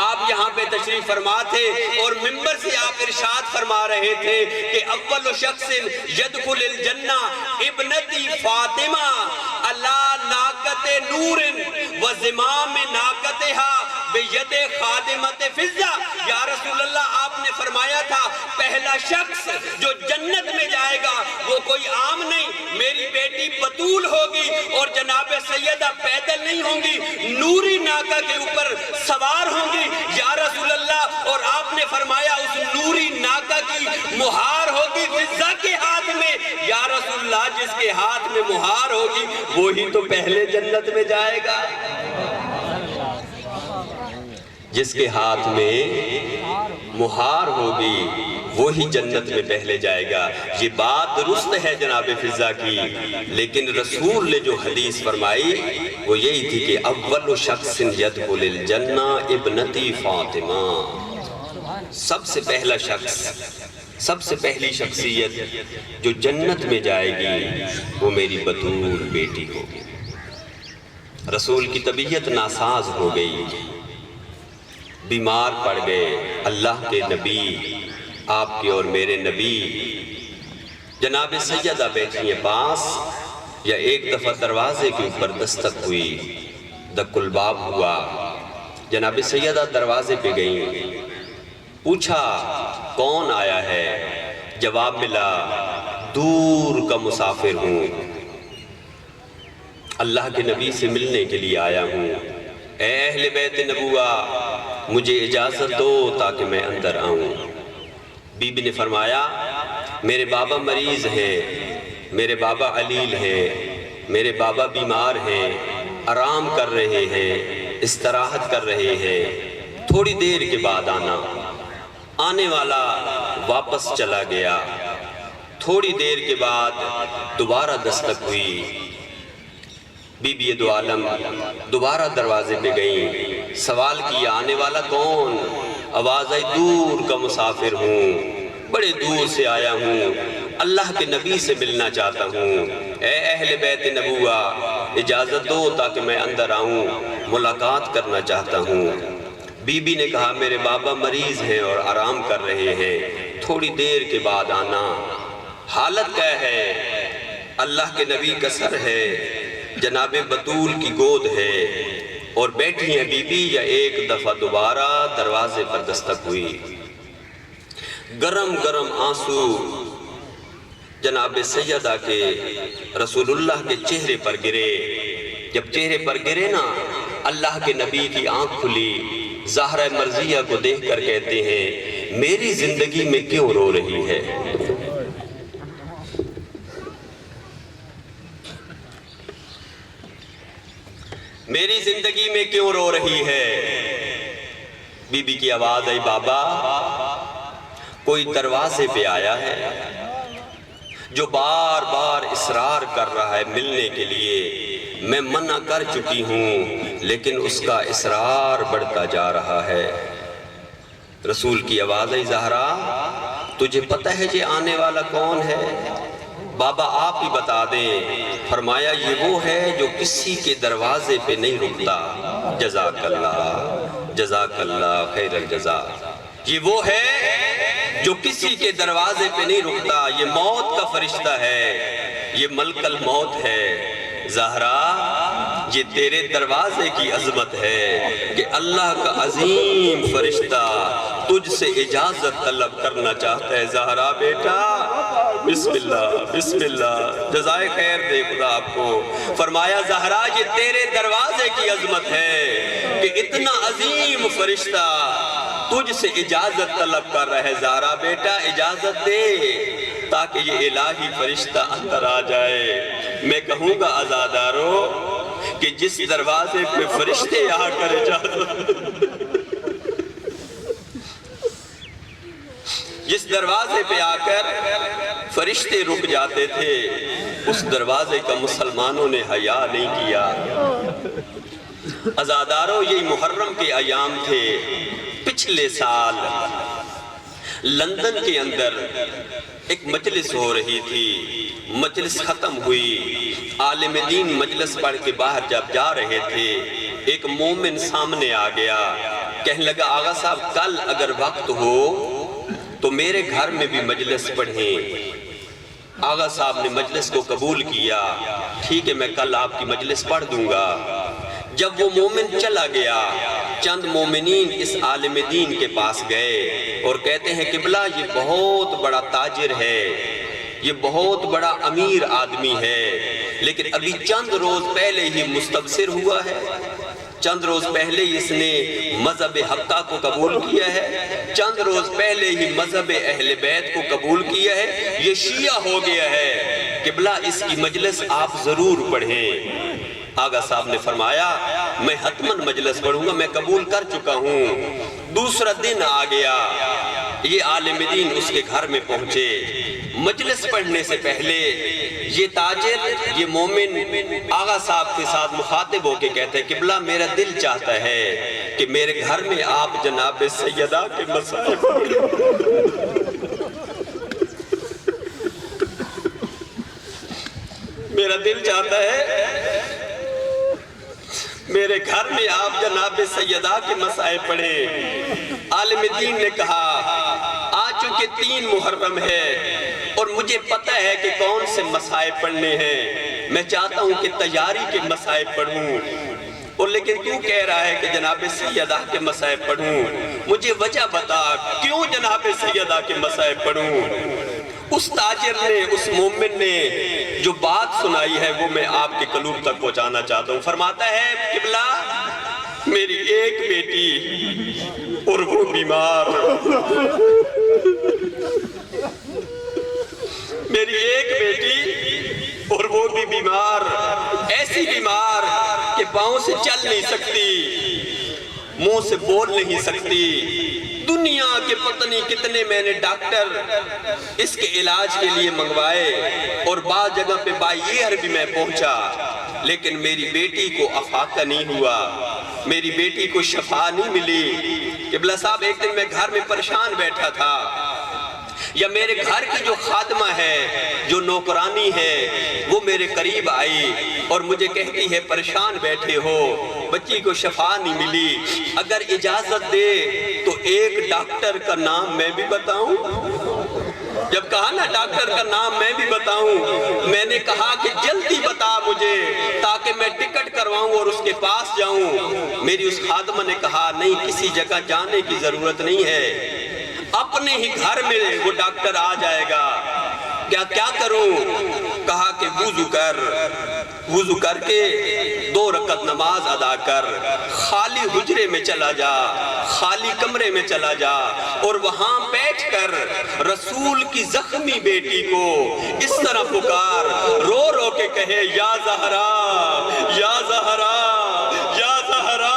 آپ یہاں پہ تشریف فرما تھے اور ممبر سے آپ ارشاد فرما رہے تھے کہ اول شخص یدخل الجنہ ابنتی فاطمہ علی ناقت نور و زمام ناقتها بید خادمت فضہ۔ یا رسول اللہ، آپ نے فرمایا تھا پہلا شخص جو جنت میں جائے گا وہ کوئی عام نہیں، میری بیٹی بطول ہوگی اور جناب سیدہ پیدل نہیں ہوں گی، نوری ناقہ کے اوپر سوار ہوں گی۔ یا رسول اللہ، اور آپ نے فرمایا اس نوری ناقہ کی مہار ہوگی فضہ کے ہاتھ میں۔ یا رسول اللہ، جس کے ہاتھ میں مہار ہوگی وہی تو پہلے جنت میں جائے گا۔ جس کے ہاتھ میں مہار ہوگی وہی جنت میں پہلے جائے گا۔ یہ بات درست ہے جناب فضہ کی، لیکن رسول نے جو حدیث فرمائی وہ یہی تھی کہ اول شخص یدخل الجنہ ابنتی فاطمہ، سب سے پہلا شخص، سب سے پہلی شخصیت جو جنت میں جائے گی وہ میری بطول بیٹی ہوگی۔ رسول کی طبیعت ناساز ہو گئی، بیمار پڑ گئے۔ اللہ کے نبی، آپ کے اور میرے نبی، جناب سیدہ بیٹھی ہیں پاس، یا ایک دفعہ دروازے کے اوپر دستک ہوئی، دق الباب ہوا، جناب سیدہ دروازے پہ گئیں، پوچھا کون آیا ہے؟ جواب ملا دور کا مسافر ہوں، اللہ کے نبی سے ملنے کے لیے آیا ہوں، اے اہل بیت نبوہ مجھے اجازت دو تاکہ میں اندر آؤں۔ بی بی نے فرمایا میرے بابا مریض ہیں، میرے بابا علیل ہیں، میرے بابا بیمار ہیں، آرام کر رہے ہیں، استراحت کر رہے ہیں، تھوڑی دیر کے بعد آنا۔ آنے والا واپس چلا گیا، تھوڑی دیر کے بعد دوبارہ دستک ہوئی، بی بی دو عالم دوبارہ دروازے پہ گئیں، سوال کیا آنے والا کون؟ آواز آئی دور کا مسافر ہوں، بڑے دور سے آیا ہوں، اللہ کے نبی سے ملنا چاہتا ہوں، اے اہل بیت نبوہ اجازت دو تاکہ میں اندر آؤں، ملاقات کرنا چاہتا ہوں۔ بی بی نے کہا میرے بابا مریض ہیں اور آرام کر رہے ہیں، تھوڑی دیر کے بعد آنا۔ حالت کیا ہے؟ اللہ کے نبی کا سر ہے، جناب بطول کی گود ہے اور بیٹھی ہیں بی بی، یا ایک دفعہ دوبارہ دروازے پر دستک ہوئی، گرم گرم آنسو جناب سیدہ کے رسول اللہ کے چہرے پر گرے۔ جب چہرے پر گرے نا، اللہ کے نبی کی آنکھ کھلی، زہرہ مرضیہ کو دیکھ کر کہتے ہیں میری زندگی میں کیوں رو رہی ہے؟ میری زندگی میں کیوں رو رہی ہے؟ بی بی کی آواز آئی بابا کوئی دروازے پہ آیا ہے جو بار بار اصرار کر رہا ہے ملنے کے لیے، میں منع کر چکی ہوں لیکن اس کا اصرار بڑھتا جا رہا ہے۔ رسول کی آواز آئی زہرا تجھے پتہ ہے یہ آنے والا کون ہے؟ بابا آپ ہی بتا دیں۔ فرمایا یہ وہ ہے جو کسی کے دروازے پہ نہیں رکتا، جزاک اللہ خیر الجزا۔ یہ وہ ہے جو کسی کے دروازے پہ نہیں رکتا، یہ موت کا فرشتہ ہے، یہ ملک الموت ہے۔ زہرا یہ تیرے دروازے کی عظمت ہے کہ اللہ کا عظیم فرشتہ تجھ سے اجازت طلب کرنا چاہتا ہے۔ زہرا بیٹا بسم اللہ بسم اللہ، جزائے خیر دے خدا آپ کو۔ فرمایا زہرا یہ تیرے دروازے کی عظمت ہے کہ اتنا عظیم فرشتہ تجھ سے اجازت طلب کر رہا ہے۔ زہرا بیٹا اجازت دے تاکہ یہ الہی فرشتہ اندر آ جائے۔ میں کہوں گا عزادارو کہ جس دروازے پہ فرشتے آ کر اجازت، جس دروازے پہ آ کر فرشتے رک جاتے تھے، اس دروازے کا مسلمانوں نے حیا نہیں کیا۔ عزادارو یہ محرم کے ایام تھے۔ پچھلے سال لندن کے اندر ایک مجلس ہو رہی تھی، مجلس ختم ہوئی، عالم دین مجلس پڑھ کے باہر جب جا رہے تھے، ایک مومن سامنے آ گیا، کہنے لگا آغا صاحب کل اگر وقت ہو تو میرے گھر میں بھی مجلس پڑھیں۔ آغا صاحب نے مجلس کو قبول کیا، ٹھیک ہے میں کل آپ کی مجلس پڑھ دوں گا۔ جب وہ مومن چلا گیا، چند مومنین اس عالم دین کے پاس گئے اور کہتے ہیں قبلہ یہ بہت بڑا تاجر ہے، یہ بہت بڑا امیر آدمی ہے، لیکن ابھی چند روز پہلے ہی مستبصر ہوا ہے، چند روز پہلے اس نے مذہب حقہ کو قبول کیا ہے، چند روز پہلے ہی مذہب اہل بیت کو قبول کیا ہے، یہ شیعہ ہو گیا ہے، قبلہ اس کی مجلس آپ ضرور پڑھیں۔ آغا صاحب نے فرمایا میں حتماً مجلس پڑھوں گا، میں قبول کر چکا ہوں۔ دوسرا دن آ گیا، یہ عالم دین اس کے گھر میں پہنچے، مجلس پڑھنے سے پہلے یہ تاجر، یہ مومن آغا صاحب کے ساتھ مخاطب ہو کے کہتے ہیں قبلہ میرا دل چاہتا ہے کہ میرے گھر میں آپ جناب سیدہ کے مسائل میرا دل چاہتا ہے میرے گھر میں آپ جناب سیدہ کے مسائل پڑھیں۔ عالم دین نے کہا آج چونکہ 3 محرم ہے اور مجھے پتہ ہے کہ کون سے مسائل پڑھنے ہیں، میں چاہتا ہوں کہ تیاری کے مسائل پڑھوں، اور لیکن کیوں کہہ رہا ہے کہ جناب سیدہ کے مسائل پڑھوں؟ مجھے وجہ بتا کیوں جناب سیدہ کے مسائل پڑھوں؟ اس تاجر نے، اس مومن نے جو بات سنائی ہے وہ میں آپ کے قلوب تک پہنچانا چاہتا ہوں۔ فرماتا ہے قبلہ میری ایک بیٹی اور وہ بیمار، میری ایک بیٹی اور وہ بھی بیمار، ایسی بیمار کہ پاؤں سے چل نہیں سکتی، منہ سے بول نہیں سکتی، دنیا کے پتہ نہیں کتنے میں نے ڈاکٹر اس کے علاج کے لیے منگوائے اور بعض جگہ پہ بائی ایئر بھی میں پہنچا، لیکن میری بیٹی کو افاقہ نہیں ہوا، میری بیٹی کو شفا نہیں ملی۔ قبلہ صاحب ایک دن میں گھر میں پریشان بیٹھا تھا، یا میرے گھر کی جو خادمہ ہے، جو نوکرانی ہے، وہ میرے قریب آئی اور مجھے کہتی ہے پریشان بیٹھے ہو، بچی کو شفا نہیں ملی، اگر اجازت دے تو ایک ڈاکٹر کا نام میں بھی بتاؤں؟ جب کہا نا ڈاکٹر کا نام میں بھی بتاؤں، میں نے کہا کہ جلدی بتا مجھے تاکہ میں ٹکٹ کرواؤں اور اس کے پاس جاؤں۔ میری اس خادمہ نے کہا نہیں کسی جگہ جانے کی ضرورت نہیں ہے، اپنے ہی گھر میں وہ ڈاکٹر آ جائے گا۔ کیا کروں؟ کہا کہ وضو کر کے 2 رکعت نماز ادا کر، خالی حجرے میں چلا جا، خالی کمرے میں چلا جا اور وہاں بیٹھ کر رسول کی زخمی بیٹی کو اس طرح پکار، رو رو کے کہے یا زہرا یا زہرا یا زہرا۔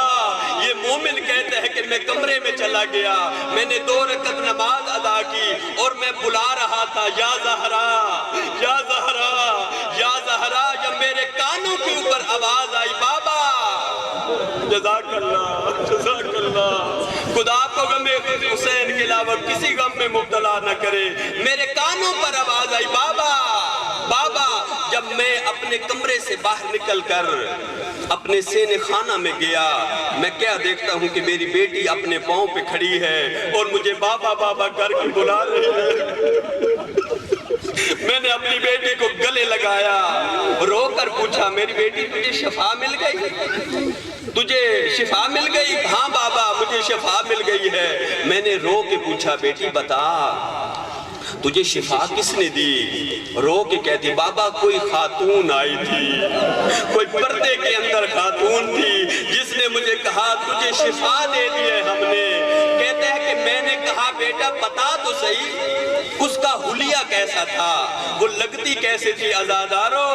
یہ مومن کہتا ہے کہ میں کمرے میں چلا گیا، میں نے 2 رکعت نماز ادا کی اور میں بلا رہا تھا یا زہرا یا زہرا یا زہرا، جب میرے کانوں کے اوپر آواز آئی بابا، جزاک اللہ جزاک اللہ، خدا کو غم حسین کے علاوہ کسی غم میں مبتلا نہ کرے، میرے کانوں پر آواز آئی بابا بابا۔ جب میں اپنے کمرے سے باہر نکل کر اپنے سینے خانہ میں گیا، میں کیا دیکھتا ہوں کہ میری بیٹی اپنے پاؤں پہ کھڑی ہے اور مجھے بابا بابا کر کے بلا رہی ہے۔ میں نے اپنی بیٹی کو گلے لگایا، رو کر پوچھا میری بیٹی تجھے شفا مل گئی؟ تجھے شفا مل گئی؟ ہاں بابا مجھے شفا مل گئی ہے۔ میں نے رو کے پوچھا بیٹی بتا تجھے شفا کس نے دی؟ رو کے کہتی بابا کوئی خاتون آئی تھی، کوئی پردے کے اندر خاتون تھی جس نے مجھے کہا تجھے شفا دے دی ہے ہم نے۔ کہتا ہے کہ میں نے کہا بیٹا بتا تو صحیح اس کا حلیہ کیسا تھا، وہ لگتی کیسے تھی؟ عزادارو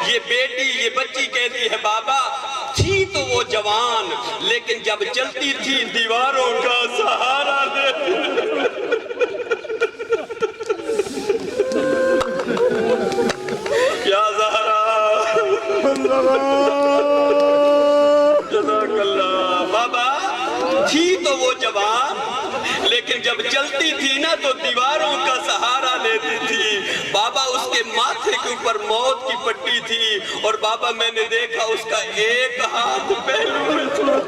یہ بیٹی یہ بچی کہتی ہے بابا تھی تو وہ جوان لیکن جب چلتی تھی دیواروں کا سہارا لیتی۔ یا زہرا جزاک اللہ۔ بابا تھی تو وہ جوان لیکن جب چلتی تھی نا تو دیواروں کا سہارا لیتی تھی۔ بابا اس کے ماتھے کے اوپر موت کی پٹی تھی اور بابا میں نے دیکھا اس کا ایک ہاتھ پہلو میں تھا۔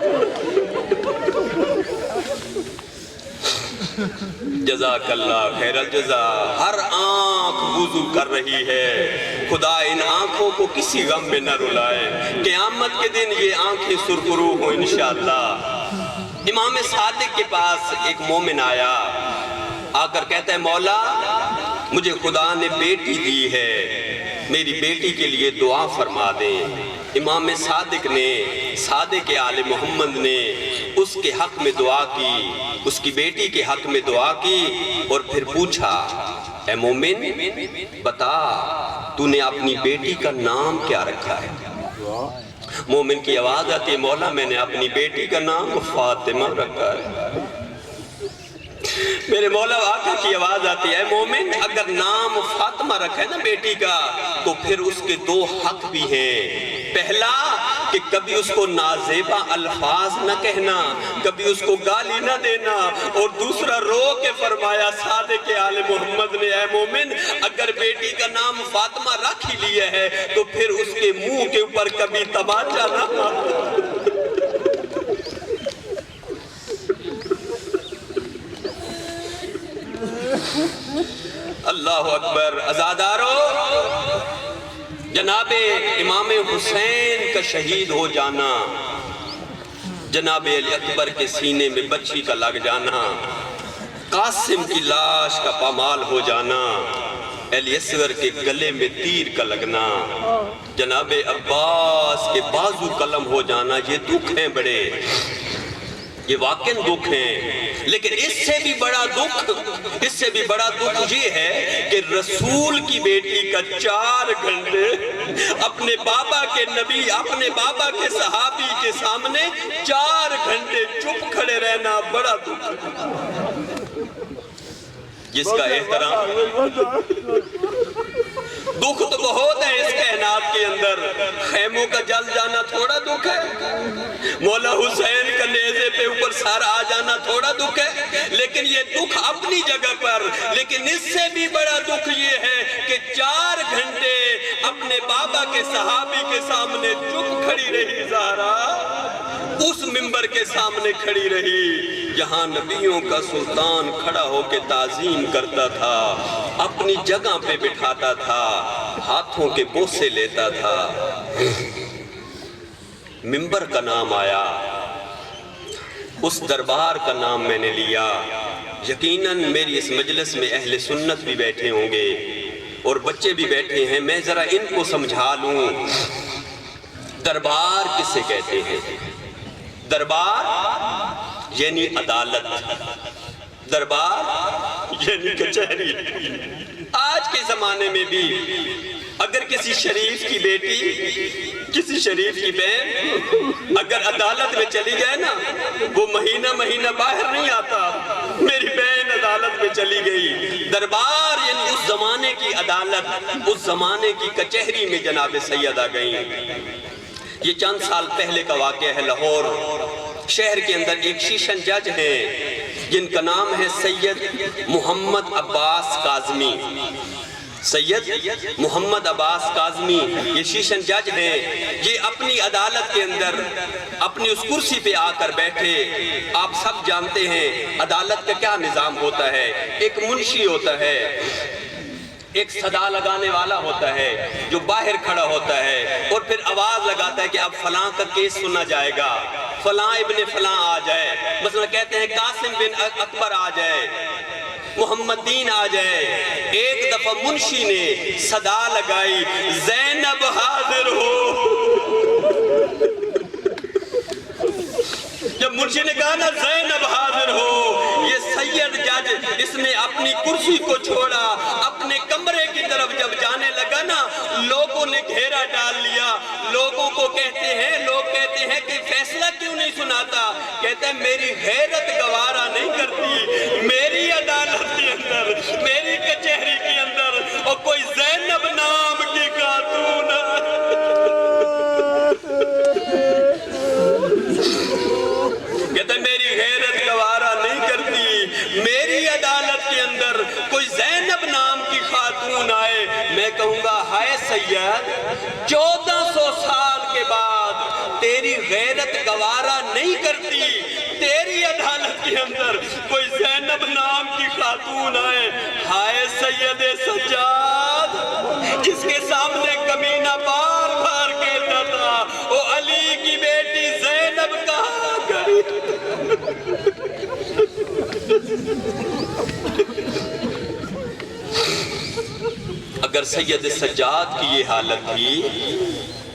جزاک اللہ خیر الجزا۔ ہر آنکھ وضو کر رہی ہے، خدا ان آنکھوں کو کسی غم میں نہ رلائے، قیامت کے دن یہ آنکھیں سرخرو ہو انشاءاللہ۔ امام صادق کے پاس ایک مومن آیا، آ کر کہتا ہے مولا مجھے خدا نے بیٹی دی ہے، میری بیٹی کے لیے دعا فرما دیں۔ امام صادق نے، صادق آل محمد نے اس کے حق میں دعا کی، اس کی بیٹی کے حق میں دعا کی اور پھر پوچھا اے مومن بتا تو نے اپنی بیٹی کا نام کیا رکھا ہے؟ مومن کی آواز آتی ہے مولا میں نے اپنی بیٹی کا نام فاطمہ رکھا ہے۔ میرے مولا آقا کی آواز آتی ہے مومن اگر نام فاطمہ رکھا ہے نا بیٹی کا تو پھر اس کے دو حق بھی ہیں۔ پہلا کہ کبھی اس کو نازیبا الفاظ نہ کہنا، کبھی اس کو گالی نہ دینا، اور دوسرا رو کے فرمایا صادق آل محمد نے اے مومن اگر بیٹی کا نام فاطمہ رکھ ہی لیا ہے تو پھر اس کے منہ کے اوپر کبھی تماچا نہ مارنا۔ اللہ اکبر۔ عزادارو جناب امام حسین کا شہید ہو جانا، جناب علی اکبر کے سینے میں بچی کا لگ جانا، قاسم کی لاش کا پامال ہو جانا، علی اصغر کے گلے میں تیر کا لگنا، جناب عباس کے بازو قلم ہو جانا، یہ دکھ ہیں بڑے، یہ واقعاً دکھ ہیں۔ لیکن اس سے بھی بڑا دکھ یہ ہے کہ رسول کی بیٹی کا 4 گھنٹے اپنے بابا کے نبی، اپنے بابا کے صحابی کے سامنے 4 گھنٹے چپ کھڑے رہنا بڑا دکھ، جس کا احترام۔ دکھ تو بہت ہے اس کائنات کے اندر، خیموں کا جل جانا تھوڑا دکھ ہے، مولا حسین کا نیزے پہ اوپر سارا آ جانا تھوڑا دکھ ہے، لیکن یہ دکھ اپنی جگہ پر۔ لیکن اس سے بھی بڑا دکھ یہ ہے کہ 4 گھنٹے اپنے بابا کے صحابی کے سامنے چپ کھڑی رہی زہرا، اس منبر کے سامنے کھڑی رہی جہاں نبیوں کا سلطان کھڑا ہو کے تعظیم کرتا تھا، اپنی جگہ پہ بٹھاتا تھا، ہاتھوں کے بوسے لیتا تھا۔ منبر کا نام آیا، اس دربار کا نام میں نے لیا۔ یقیناً میری اس مجلس میں اہل سنت بھی بیٹھے ہوں گے اور بچے بھی بیٹھے ہیں، میں ذرا ان کو سمجھا لوں دربار کسے کہتے ہیں۔ دربار یعنی عدالت، دربار یعنی کچہری۔ آج کے زمانے میں بھی اگر کسی شریف کی بیٹی، کسی شریف کی بہن اگر عدالت میں چلی جائے نا، وہ مہینہ باہر نہیں آتا، میری بہن عدالت میں چلی گئی۔ دربار یعنی اس زمانے کی عدالت، اس زمانے کی کچہری میں جناب سید آ گئیں۔ یہ چند سال پہلے کا واقعہ ہے، لاہور شہر کے اندر ایک شیشن جج ہیں جن کا نام ہے سید محمد عباس کاظمی۔ سید محمد عباس کاظمی یہ شیشن جج ہیں، یہ اپنی عدالت کے اندر اپنی اس کرسی پہ آ کر بیٹھے۔ آپ سب جانتے ہیں عدالت کا کیا نظام ہوتا ہے، ایک منشی ہوتا ہے، ایک صدا لگانے والا ہوتا ہے جو باہر کھڑا ہوتا ہے اور پھر آواز لگاتا ہے کہ اب فلاں کا کیس سنا جائے گا، فلاں ابن فلاں آ جائے، مثلا کہتے ہیں قاسم بن اکبر آ جائے، محمد دین آ جائے۔ ایک دفعہ منشی نے صدا لگائی، زینب حاضر ہو۔ جب منشی نے کہا نا زینب حاضر ہو، یہ سید جج اس نے اپنی کرسی کو چھوڑا، اپنے کمرے کی طرف جب جانے لگا نا، لوگوں نے گھیرا ڈال لیا۔ لوگوں کو لوگ کہتے ہیں کہ فیصلہ کیوں نہیں سناتا؟ کہتے ہیں میری غیرت گوارا نہیں کرتی، میری عدالت کے اندر، میری کچہری کے اندر اور کوئی زینب نام کی خاتون کہتے ہیں میری غیرت گوارا نہیں کرتی، میری عدالت کے اندر کوئی زینب نام کی خاتون آئے، میں کہوں گا ہائے سید، 1400 سال کے بعد تیری غیرت گوارا نہیں کرتی، تیری عدالت کے اندر کوئی زینب نام کی خاتون آئے، ہائے سید سجاد، جس کے سامنے کمینہ بار بار کہتا تھا، او علی کی بیٹی زینب کہاں گئی؟ اگر سید سجاد کی یہ حالت تھی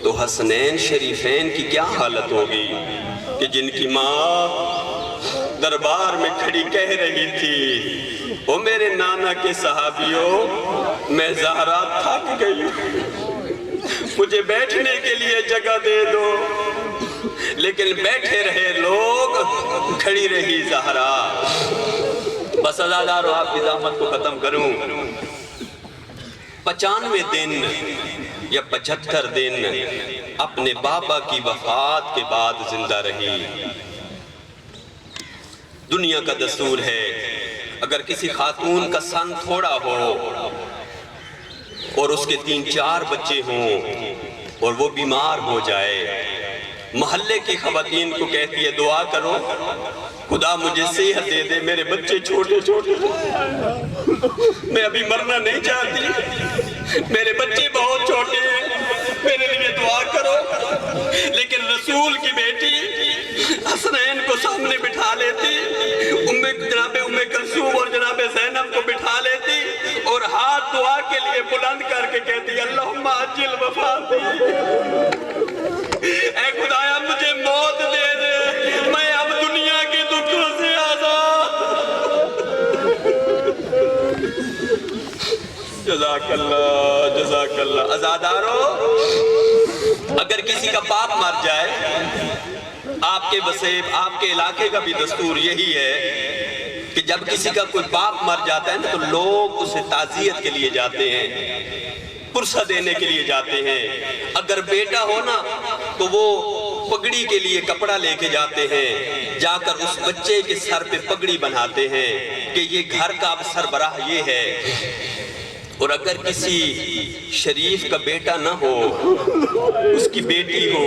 تو حسنین شریفین کی کیا حالت ہوگی کہ جن کی ماں دربار میں کھڑی کہہ رہی تھی، او میرے نانا کے صحابیوں، میں زہرا تھک گئی ہوں، مجھے بیٹھنے کے لیے جگہ دے دو، لیکن بیٹھے رہے لوگ، کھڑی رہی زہرا۔ بس عزادارو آپ کی زحمت کو ختم کروں، 95 دن یا 75 دن اپنے بابا کی وفات کے بعد زندہ رہی۔ دنیا کا دستور ہے اگر کسی خاتون کا سن تھوڑا ہو اور اس کے 3-4 بچے ہوں اور وہ بیمار ہو جائے، محلے کی خواتین کو کہتی ہے دعا کرو خدا مجھے صحت دے دے، میرے بچے چھوٹے چھوٹے، میں ابھی مرنا نہیں چاہتی، میرے بچے بہت چھوٹے ہیں، میرے لیے دعا کرو۔ لیکن رسول کی بیٹی حسنین کو سامنے بٹھا لیتی، جناب ام کلثوم اور جناب زینب کو بٹھا لیتی اور ہاتھ دعا کے لیے بلند کر کے کہتی اللہم عجل وفاتی، اے خدایا مجھے موت دے دے، میں اب دنیا کے دکھوں سے آزاد۔ جزاک اللہ جزاک اللہ۔ عزادارو، اگر کسی کا باپ مر جائے، آپ کے وسیب آپ کے علاقے کا بھی دستور یہی ہے کہ جب کسی کا کوئی باپ مر جاتا ہے نا تو لوگ اسے تعزیت کے لیے جاتے ہیں، پرسہ دینے کے لیے جاتے ہیں۔ اگر بیٹا ہو نا تو وہ پگڑی کے لیے کپڑا لے کے جاتے ہیں، جا کر اس بچے کے سر پہ پگڑی بناتے ہیں کہ یہ گھر کا اب سربراہ یہ ہے۔ اور اگر کسی شریف کا بیٹا نہ ہو، اس کی بیٹی ہو،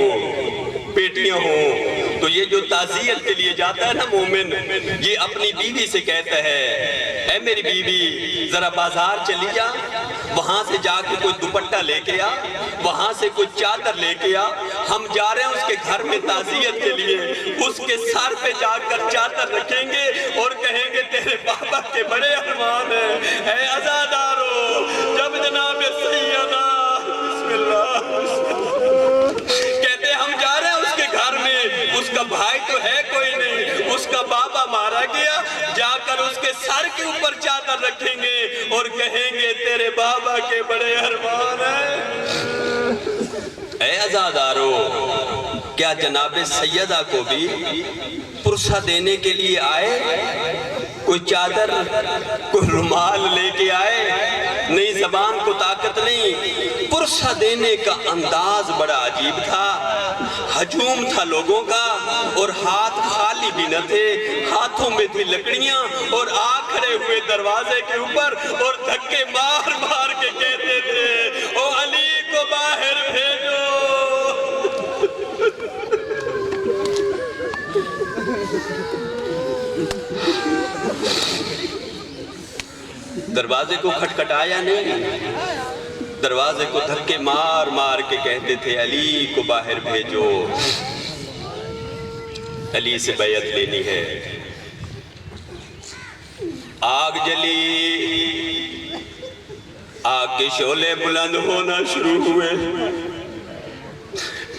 بیٹیاں ہوں، تو یہ جو تعزیت کے لیے جاتا ہے نا مومن، یہ اپنی بیوی سے کہتا ہے اے میری بیوی ذرا بازار چلی جا، وہاں سے جا کے کوئی دوپٹہ لے کے آ، وہاں سے کوئی چادر لے کے آ، ہم جا رہے ہیں اس کے گھر میں تعزیت کے لیے، اس کے سر پہ جا کر چادر رکھیں گے اور کہیں گے تیرے بابا کے بڑے ارمان ہیں۔ اے عزادارو، جب جناب سیدہ بسم اللہ کہتے ہم جا رہے ہیں اس کے گھر میں، اس کا بھائی تو ہے کوئی نہیں، اس کا بابا مارا گیا، جا کر اس کے سر کے اوپر چادر رکھیں گے اور کہیں گے تیرے بابا کے بڑے ارمان ہیں۔ اے عزادارو، کیا جناب سیدہ کو بھی پرسہ دینے کے لیے آئے؟ کوئی چادر کوئی رومال لے کے آئے؟ نہیں، زبان کو طاقت نہیں۔ پرسہ دینے کا انداز بڑا عجیب تھا، ہجوم تھا لوگوں کا، اور ہاتھ خالی بھی نہ تھے، ہاتھوں میں تھی لکڑیاں اور آ کھڑے ہوئے دروازے کے اوپر اور دھکے مار مار کے کہتے تھے او علی کو باہر بھیجو۔ دروازے کو کھٹکھٹایا نہیں، دروازے کو دھکے مار مار کے کہتے تھے علی کو باہر بھیجو، علی سے بیعت لینی ہے۔ آگ جلی، آگ کے شعلے بلند ہونا شروع ہوئے۔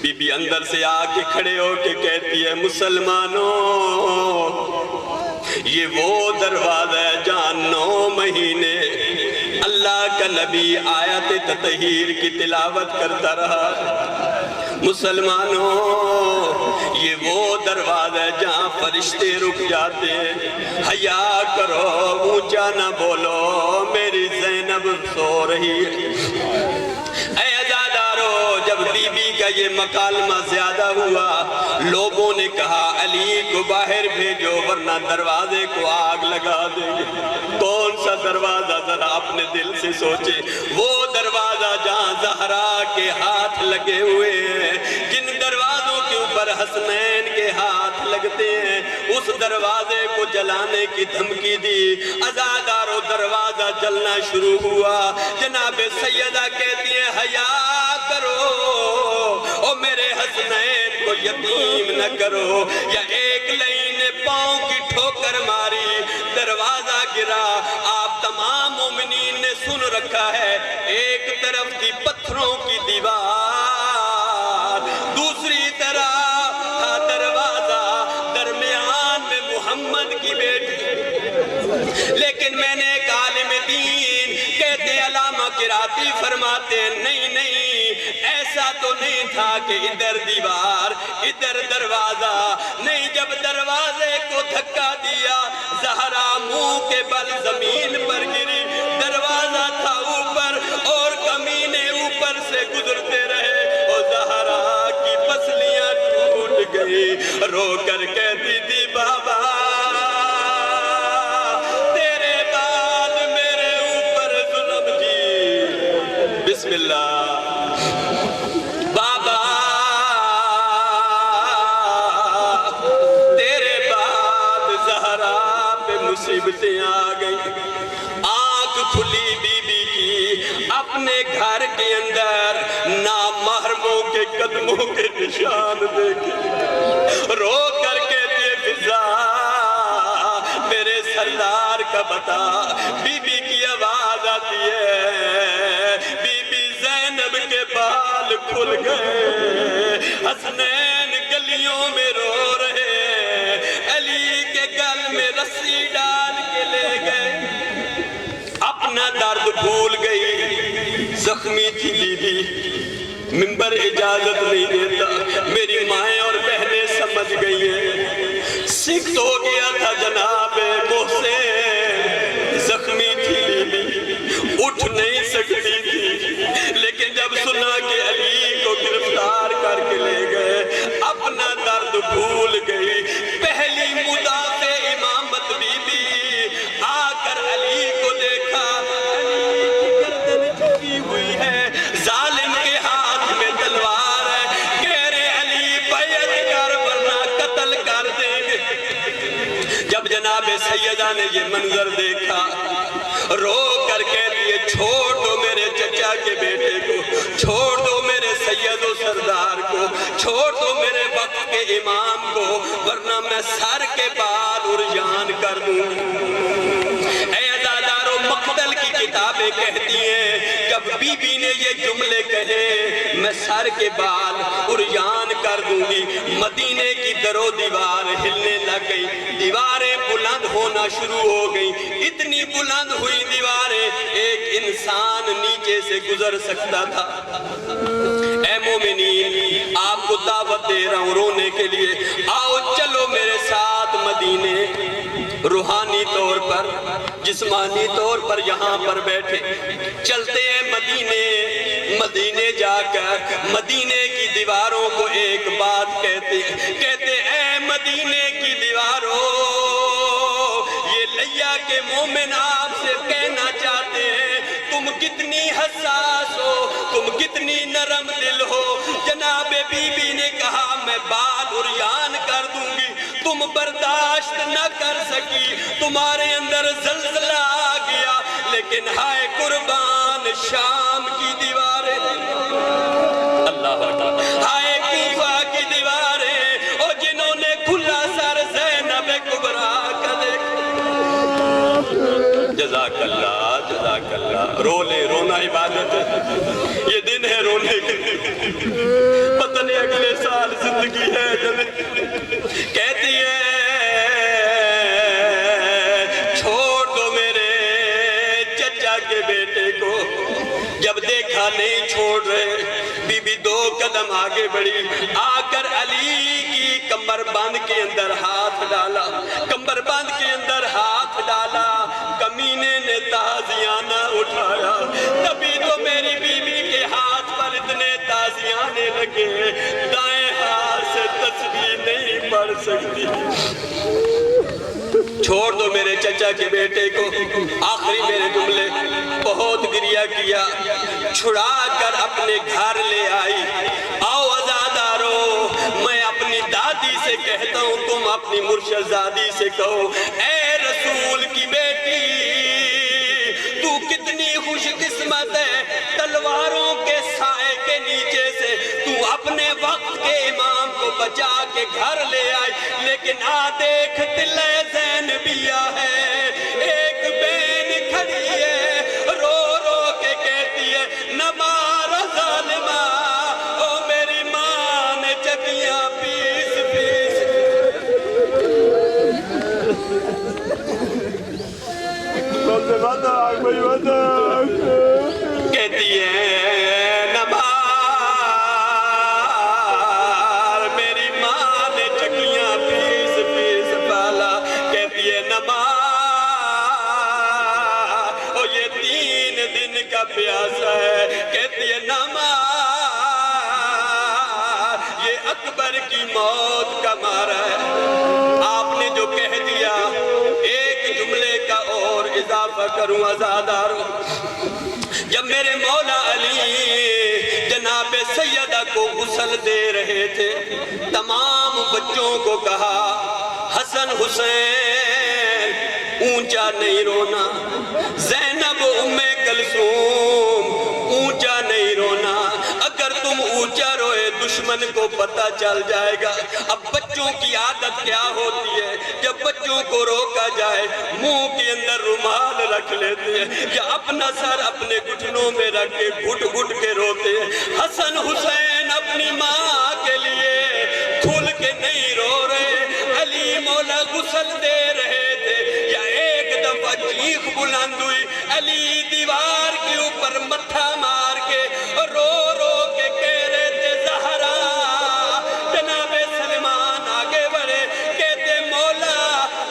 بی بی اندر سے آ کے کھڑے ہو کے کہتی ہے مسلمانوں یہ وہ دروازہ ہے جہاں 9 مہینے اللہ کا نبی آیت تطہیر کی تلاوت کرتا رہا۔ مسلمانوں یہ وہ دروازہ ہے جہاں فرشتے رک جاتے ہیں۔ حیا کرو، اونچا نہ بولو، میری زینب سو رہی ہے۔ اے عزادارو، جب بی بی کا یہ مکالمہ زیادہ ہوا، لوگوں نے کہا علی کو باہر بھیجو ورنہ دروازے کو آگ لگا دیں گے۔ کون سا دروازہ ذرا اپنے دل سے سوچے؟ وہ دروازہ جہاں زہرا کے ہاتھ لگے ہوئے ہیں، جن دروازوں کے اوپر حسنین کے ہاتھ لگتے ہیں، اس دروازے کو جلانے کی دھمکی دی۔ عزادارو دروازہ جلنا شروع ہوا۔ جناب سیدہ کہتی ہیں حیا کرو، او میرے حسنین کو یتیم نہ کرو۔ یا ایک لئی نے پاؤں کی ٹھوکر ماری، دروازہ گرا۔ آپ تمام مومنین نے سن رکھا ہے، ایک طرف تھی پتھروں کی دیوار، دوسری طرف تھا دروازہ، درمیان میں محمد کی بیٹی۔ لیکن میں نے ایک عالم دین کہتے علامہ قراتی فرماتے ہیں نہیں ایسا تو نہیں تھا کہ ادھر دیوار ادھر دروازہ نہیں۔ جب دروازے کو دھکا دیا، زہرا منہ کے بل زمین پر گری، دروازہ تھا اوپر اور کمینے اوپر سے گزرتے رہے، اور زہرا کی پسلیاں ٹوٹ گئی۔ رو کر کہتی تھی بابا تیرے بعد میرے اوپر ظلم جی۔ بسم اللہ۔ بابا تیرے بعد زہرا پہ مصیبتیں آ گئی۔ آنکھ کھلی بی بی کی، اپنے گھر کے اندر نامحرموں کے قدموں کے نشان دیکھے، رو کر کہتی ہے فضا میرے سردار کا بتا۔ بی بی کی آواز آتی ہے، بی بی زینب کے بال کھل گئے، حسنین گلیوں میں رو رہے، علی کے گل میں رسی ڈال کے لے گئے۔ اپنا درد بھول گئی، زخمی تھی بی بی، منبر اجازت نہیں دیتا۔ میری مائیں اور بہنیں سمجھ گئی ہیں، سکت ہو گیا تھا جناب محسن، زخمی تھی بی بی، اٹھ نہیں سکتی تھی۔ لیکن جب سنا کہ علی کو گرفتار کر کے لے گئے، اپنا درد بھول گئی۔ پہلی مدافع امامت بی بی آ کر علی کو دیکھا، علی کی گردن جھکی ہوئی ہے، ظالم کے ہاتھ میں تلوار ہے، کہہ رہے علی بیعت کر ورنہ قتل کر دیں گے۔ جب جناب سیدہ نے یہ منظر دیکھا، رو کر کہتی ہے چھوڑ دو میرے چچا کے بیٹے کو، چھوڑ دو میرے سید و سردار کو، چھوڑ دو میرے وقت کے امام کو، ورنہ میں سر کے بال عریان کر دوں۔ اے عزادارو، مقتل کی کتابیں کہتی ہیں جب بی بی نے یہ جملے کہے میں سر کے بال عریان کر دوں گی، مدینے کی در و دیوار ہلنے لگ گئی، دیواریں بلند ہونا شروع ہو گئی۔ اتنی بلند ہوئی دیواریں ایک انسان نیچے سے گزر سکتا تھا۔ اے مومنین، آپ کو دعوت دے رہا ہوں رونے کے لیے، آؤ چلو میرے ساتھ مدینے، روحانی طور پر جسمانی طور پر یہاں پر بیٹھے، چلتے ہیں مدینے جا کر مدینے کی دیواروں کو ایک بات کہتے اے مدینے کی دیواروں، یہ لیا کے مومن آپ سے کہنا چاہتے ہیں تم کتنی حساس ہو، تم کتنی نرم دل ہو۔ جناب بی بی نے کہا میں بال عریان کر دوں گی، تم برداشت نہ کر سکی، تمہارے اندر زلزلہ آ گیا، لیکن ہائے قربان شام کی دیواریں، اللہ اکبر، ہائے کوفہ کی دیواریں، اور جنہوں نے کھلا سر زینب کبریٰ کا دیکھا، رو لے، رونا عبادت ہے، یہ دن ہے رونے کے، پتہ نہیں اگلے سال زندگی ہے یا نہیں۔ کہتی ہے چھوڑ دو میرے چچا کے بیٹے کو، جب دیکھا نہیں چھوڑ رہے، بی بی 2 قدم آگے بڑھی، آ کر علی کی کمر بند کے اندر ہاتھ ڈالا، کمر بند کے اندر ہاتھ ڈالا، کمینے نے تازیانہ اٹھایا، تبھی تو میری بیوی کے ہاتھ پر اتنے تازیانے لگے، دائیں ہاتھ سے تسبیح نہیں پڑھ سکتی۔ چھوڑ دو میرے چچا کے بیٹے کو، آخری میرے جملے، بہت گریہ کیا، چھڑا کر اپنے گھر لے آئی۔ آؤ عزادارو، میں اپنی دادی سے کہتا ہوں، تم اپنی مرشد زادی سے کہو، اے رسول کی بیٹی، تو کتنی خوش قسمت ہے، تلواروں کے سائے کے نیچے سے تو اپنے وقت کے امام کو بچا کے گھر لے آئی، لیکن دیکھ دل زینبیہ ہے، ایک بین کھڑی ہے، رو رو کے کہتی ہے نمارا ظالمہ، او میری ماں نے چکیاں پیس پیس۔ کہتی ہے پیاسا ہے، کہتی ہے نمار، یہ اکبر کی موت کا مارا ہے۔ آپ نے جو کہہ دیا، ایک جملے کا اور اضافہ کروں عزادارو، جب میرے مولا علی جناب سیدہ کو غسل دے رہے تھے، تمام بچوں کو کہا حسن حسین اونچا نہیں رونا، زینب ام کلثوم اونچا نہیں رونا، اگر تم اونچا روئے دشمن کو پتہ چل جائے گا۔ اب بچوں کی عادت کیا ہوتی ہے، جب بچوں کو روکا جائے منہ کے اندر رومال رکھ لیتے ہیں یا اپنا سر اپنے گھٹنوں میں رکھ کے گھٹ گھٹ کے روتے ہیں۔ حسن حسین اپنی ماں کے لیے کھل کے نہیں رو رہے، علی مولا غسل دے رہے تھے، یا ایک دفعہ چیخ بلند ہوئی، علی دیوار کے اوپر متھا مار کے رو رو کے کہہ رہے تھے زہرا۔ جناب سلمان آگے بڑھے، کہتے مولا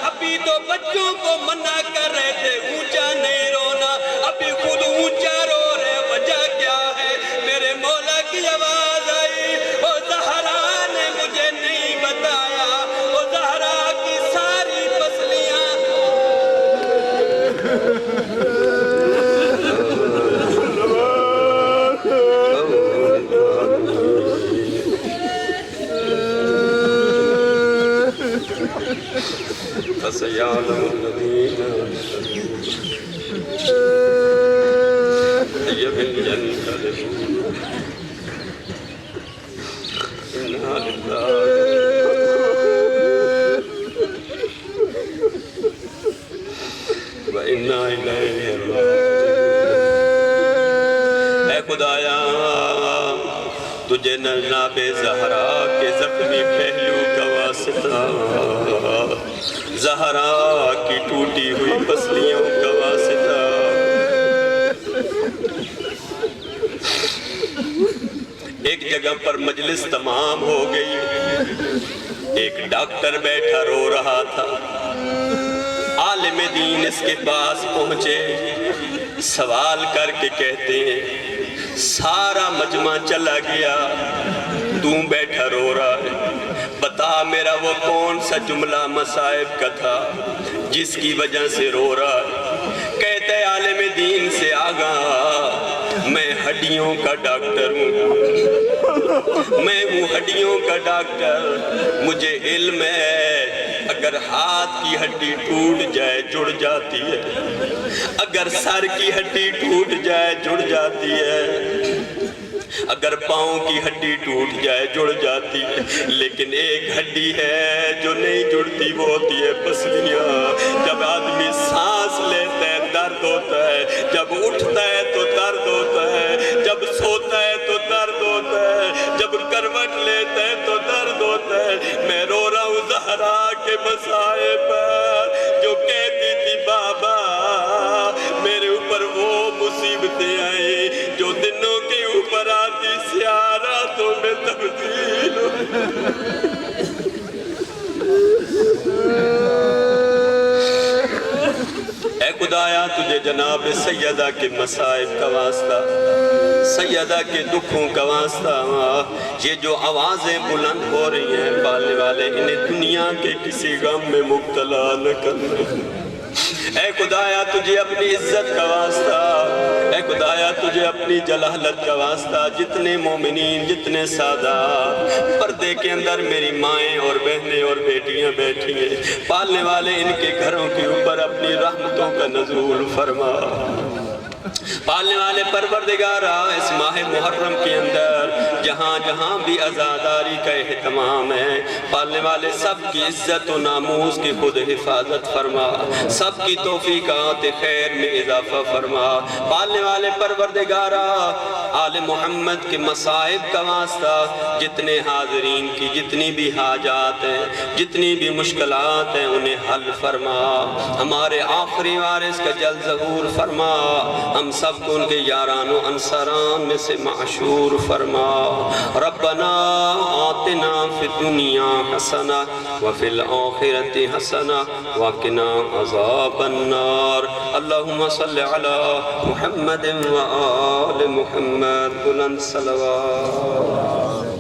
ابھی تو بچوں کو منع کر رہے تھے اونچا نہیں رونا، ابھی خود اونچا رو رہے، وجہ کیا ہے؟ میرے مولا کی آواز آئی، او زہرا نے مجھے نہیں بتایا، او زہرا کی ساری پسلیاں فَسَيَعْلَمُ الَّذِينَ يَنقَلِبُونَ إِنَّا لِلَّهِ وَإِنَّا إِلَيْهِ راجعون۔ اے خدایا، تجھے جناب زہرا کے زخمی پہلو کا واسطہ، زہرا کی ٹوٹی ہوئی پسلیوں کا واسطہ، ایک جگہ پر مجلس تمام ہو گئی، ایک ڈاکٹر بیٹھا رو رہا تھا، عالم دین اس کے پاس پہنچے، سوال کر کے کہتے ہیں سارا مجمع چلا گیا، تو بیٹھا رو رہا ہے، بتا میرا وہ کون سا جملہ مصائب کا تھا جس کی وجہ سے رو رہا ہے؟ کہتے عالم دین سے آگاہ، میں ہڈیوں کا ڈاکٹر ہوں، میں ہوں ہڈیوں کا ڈاکٹر، مجھے علم ہے اگر ہاتھ کی ہڈی ٹوٹ جائے جڑ جاتی ہے، اگر سر کی ہڈی ٹوٹ جائے جڑ جاتی ہے، اگر پاؤں کی ہڈی ٹوٹ جائے جڑ جاتی ہے، لیکن ایک ہڈی ہے جو نہیں جڑتی، وہ ہوتی ہے پسلیاں۔ جب آدمی سانس لیتا ہے درد ہوتا ہے، جب اٹھتا ہے تو درد ہوتا ہے، جب سوتا ہے تو درد ہوتا ہے، جب کروٹ لیتا ہے تو درد ہوتا ہے۔ میں رو رہا ہوں زہرا کے مسائب پر، جو کہتی تھی بابا میرے اوپر وہ مصیبتیں آئی جو دنوں کے اوپر آتی سیاراتوں میں تبدیل ہو۔ اے خدایا تجھے جناب سیدہ کے مصائب کا واسطہ، سیدہ کے دکھوں کا واسطہ، یہ جو آوازیں بلند ہو رہی ہیں بالنے والے انہیں دنیا کے کسی غم میں مبتلا نہ کرنا۔ اے خدایا تجھے اپنی عزت کا واسطہ، اے خدایا تجھے اپنی جلالت کا واسطہ، جتنے مومنین جتنے سادات پردے کے اندر میری مائیں اور بہنیں اور بیٹیاں بیٹھی ہیں، پالنے والے ان کے گھروں کے اوپر اپنی رحمتوں کا نزول فرما۔ پالنے والے پروردگارا اس ماہ محرم کے اندر جہاں جہاں بھی عزاداری کا اہتمام ہے، پالنے والے سب کی عزت و ناموس کی خود حفاظت فرما، سب کی توفیقات خیر میں اضافہ فرما۔ پالنے والے پروردگارا آل محمد کے مصائب کا واسطہ جتنے حاضرین کی جتنی بھی حاجات ہیں، جتنی بھی مشکلات ہیں انہیں حل فرما۔ ہمارے آخری وارث کا جلد ظہور فرما، ہم سب کو ان کے یاران و انصاران میں سے معشور فرما۔ ربنا آتنا فی الدنیا حسنہ وفی الآخرۃ حسنہ وقنا عذاب النار۔ اللہم صلی علی محمد و آل محمد، بلند صلوات۔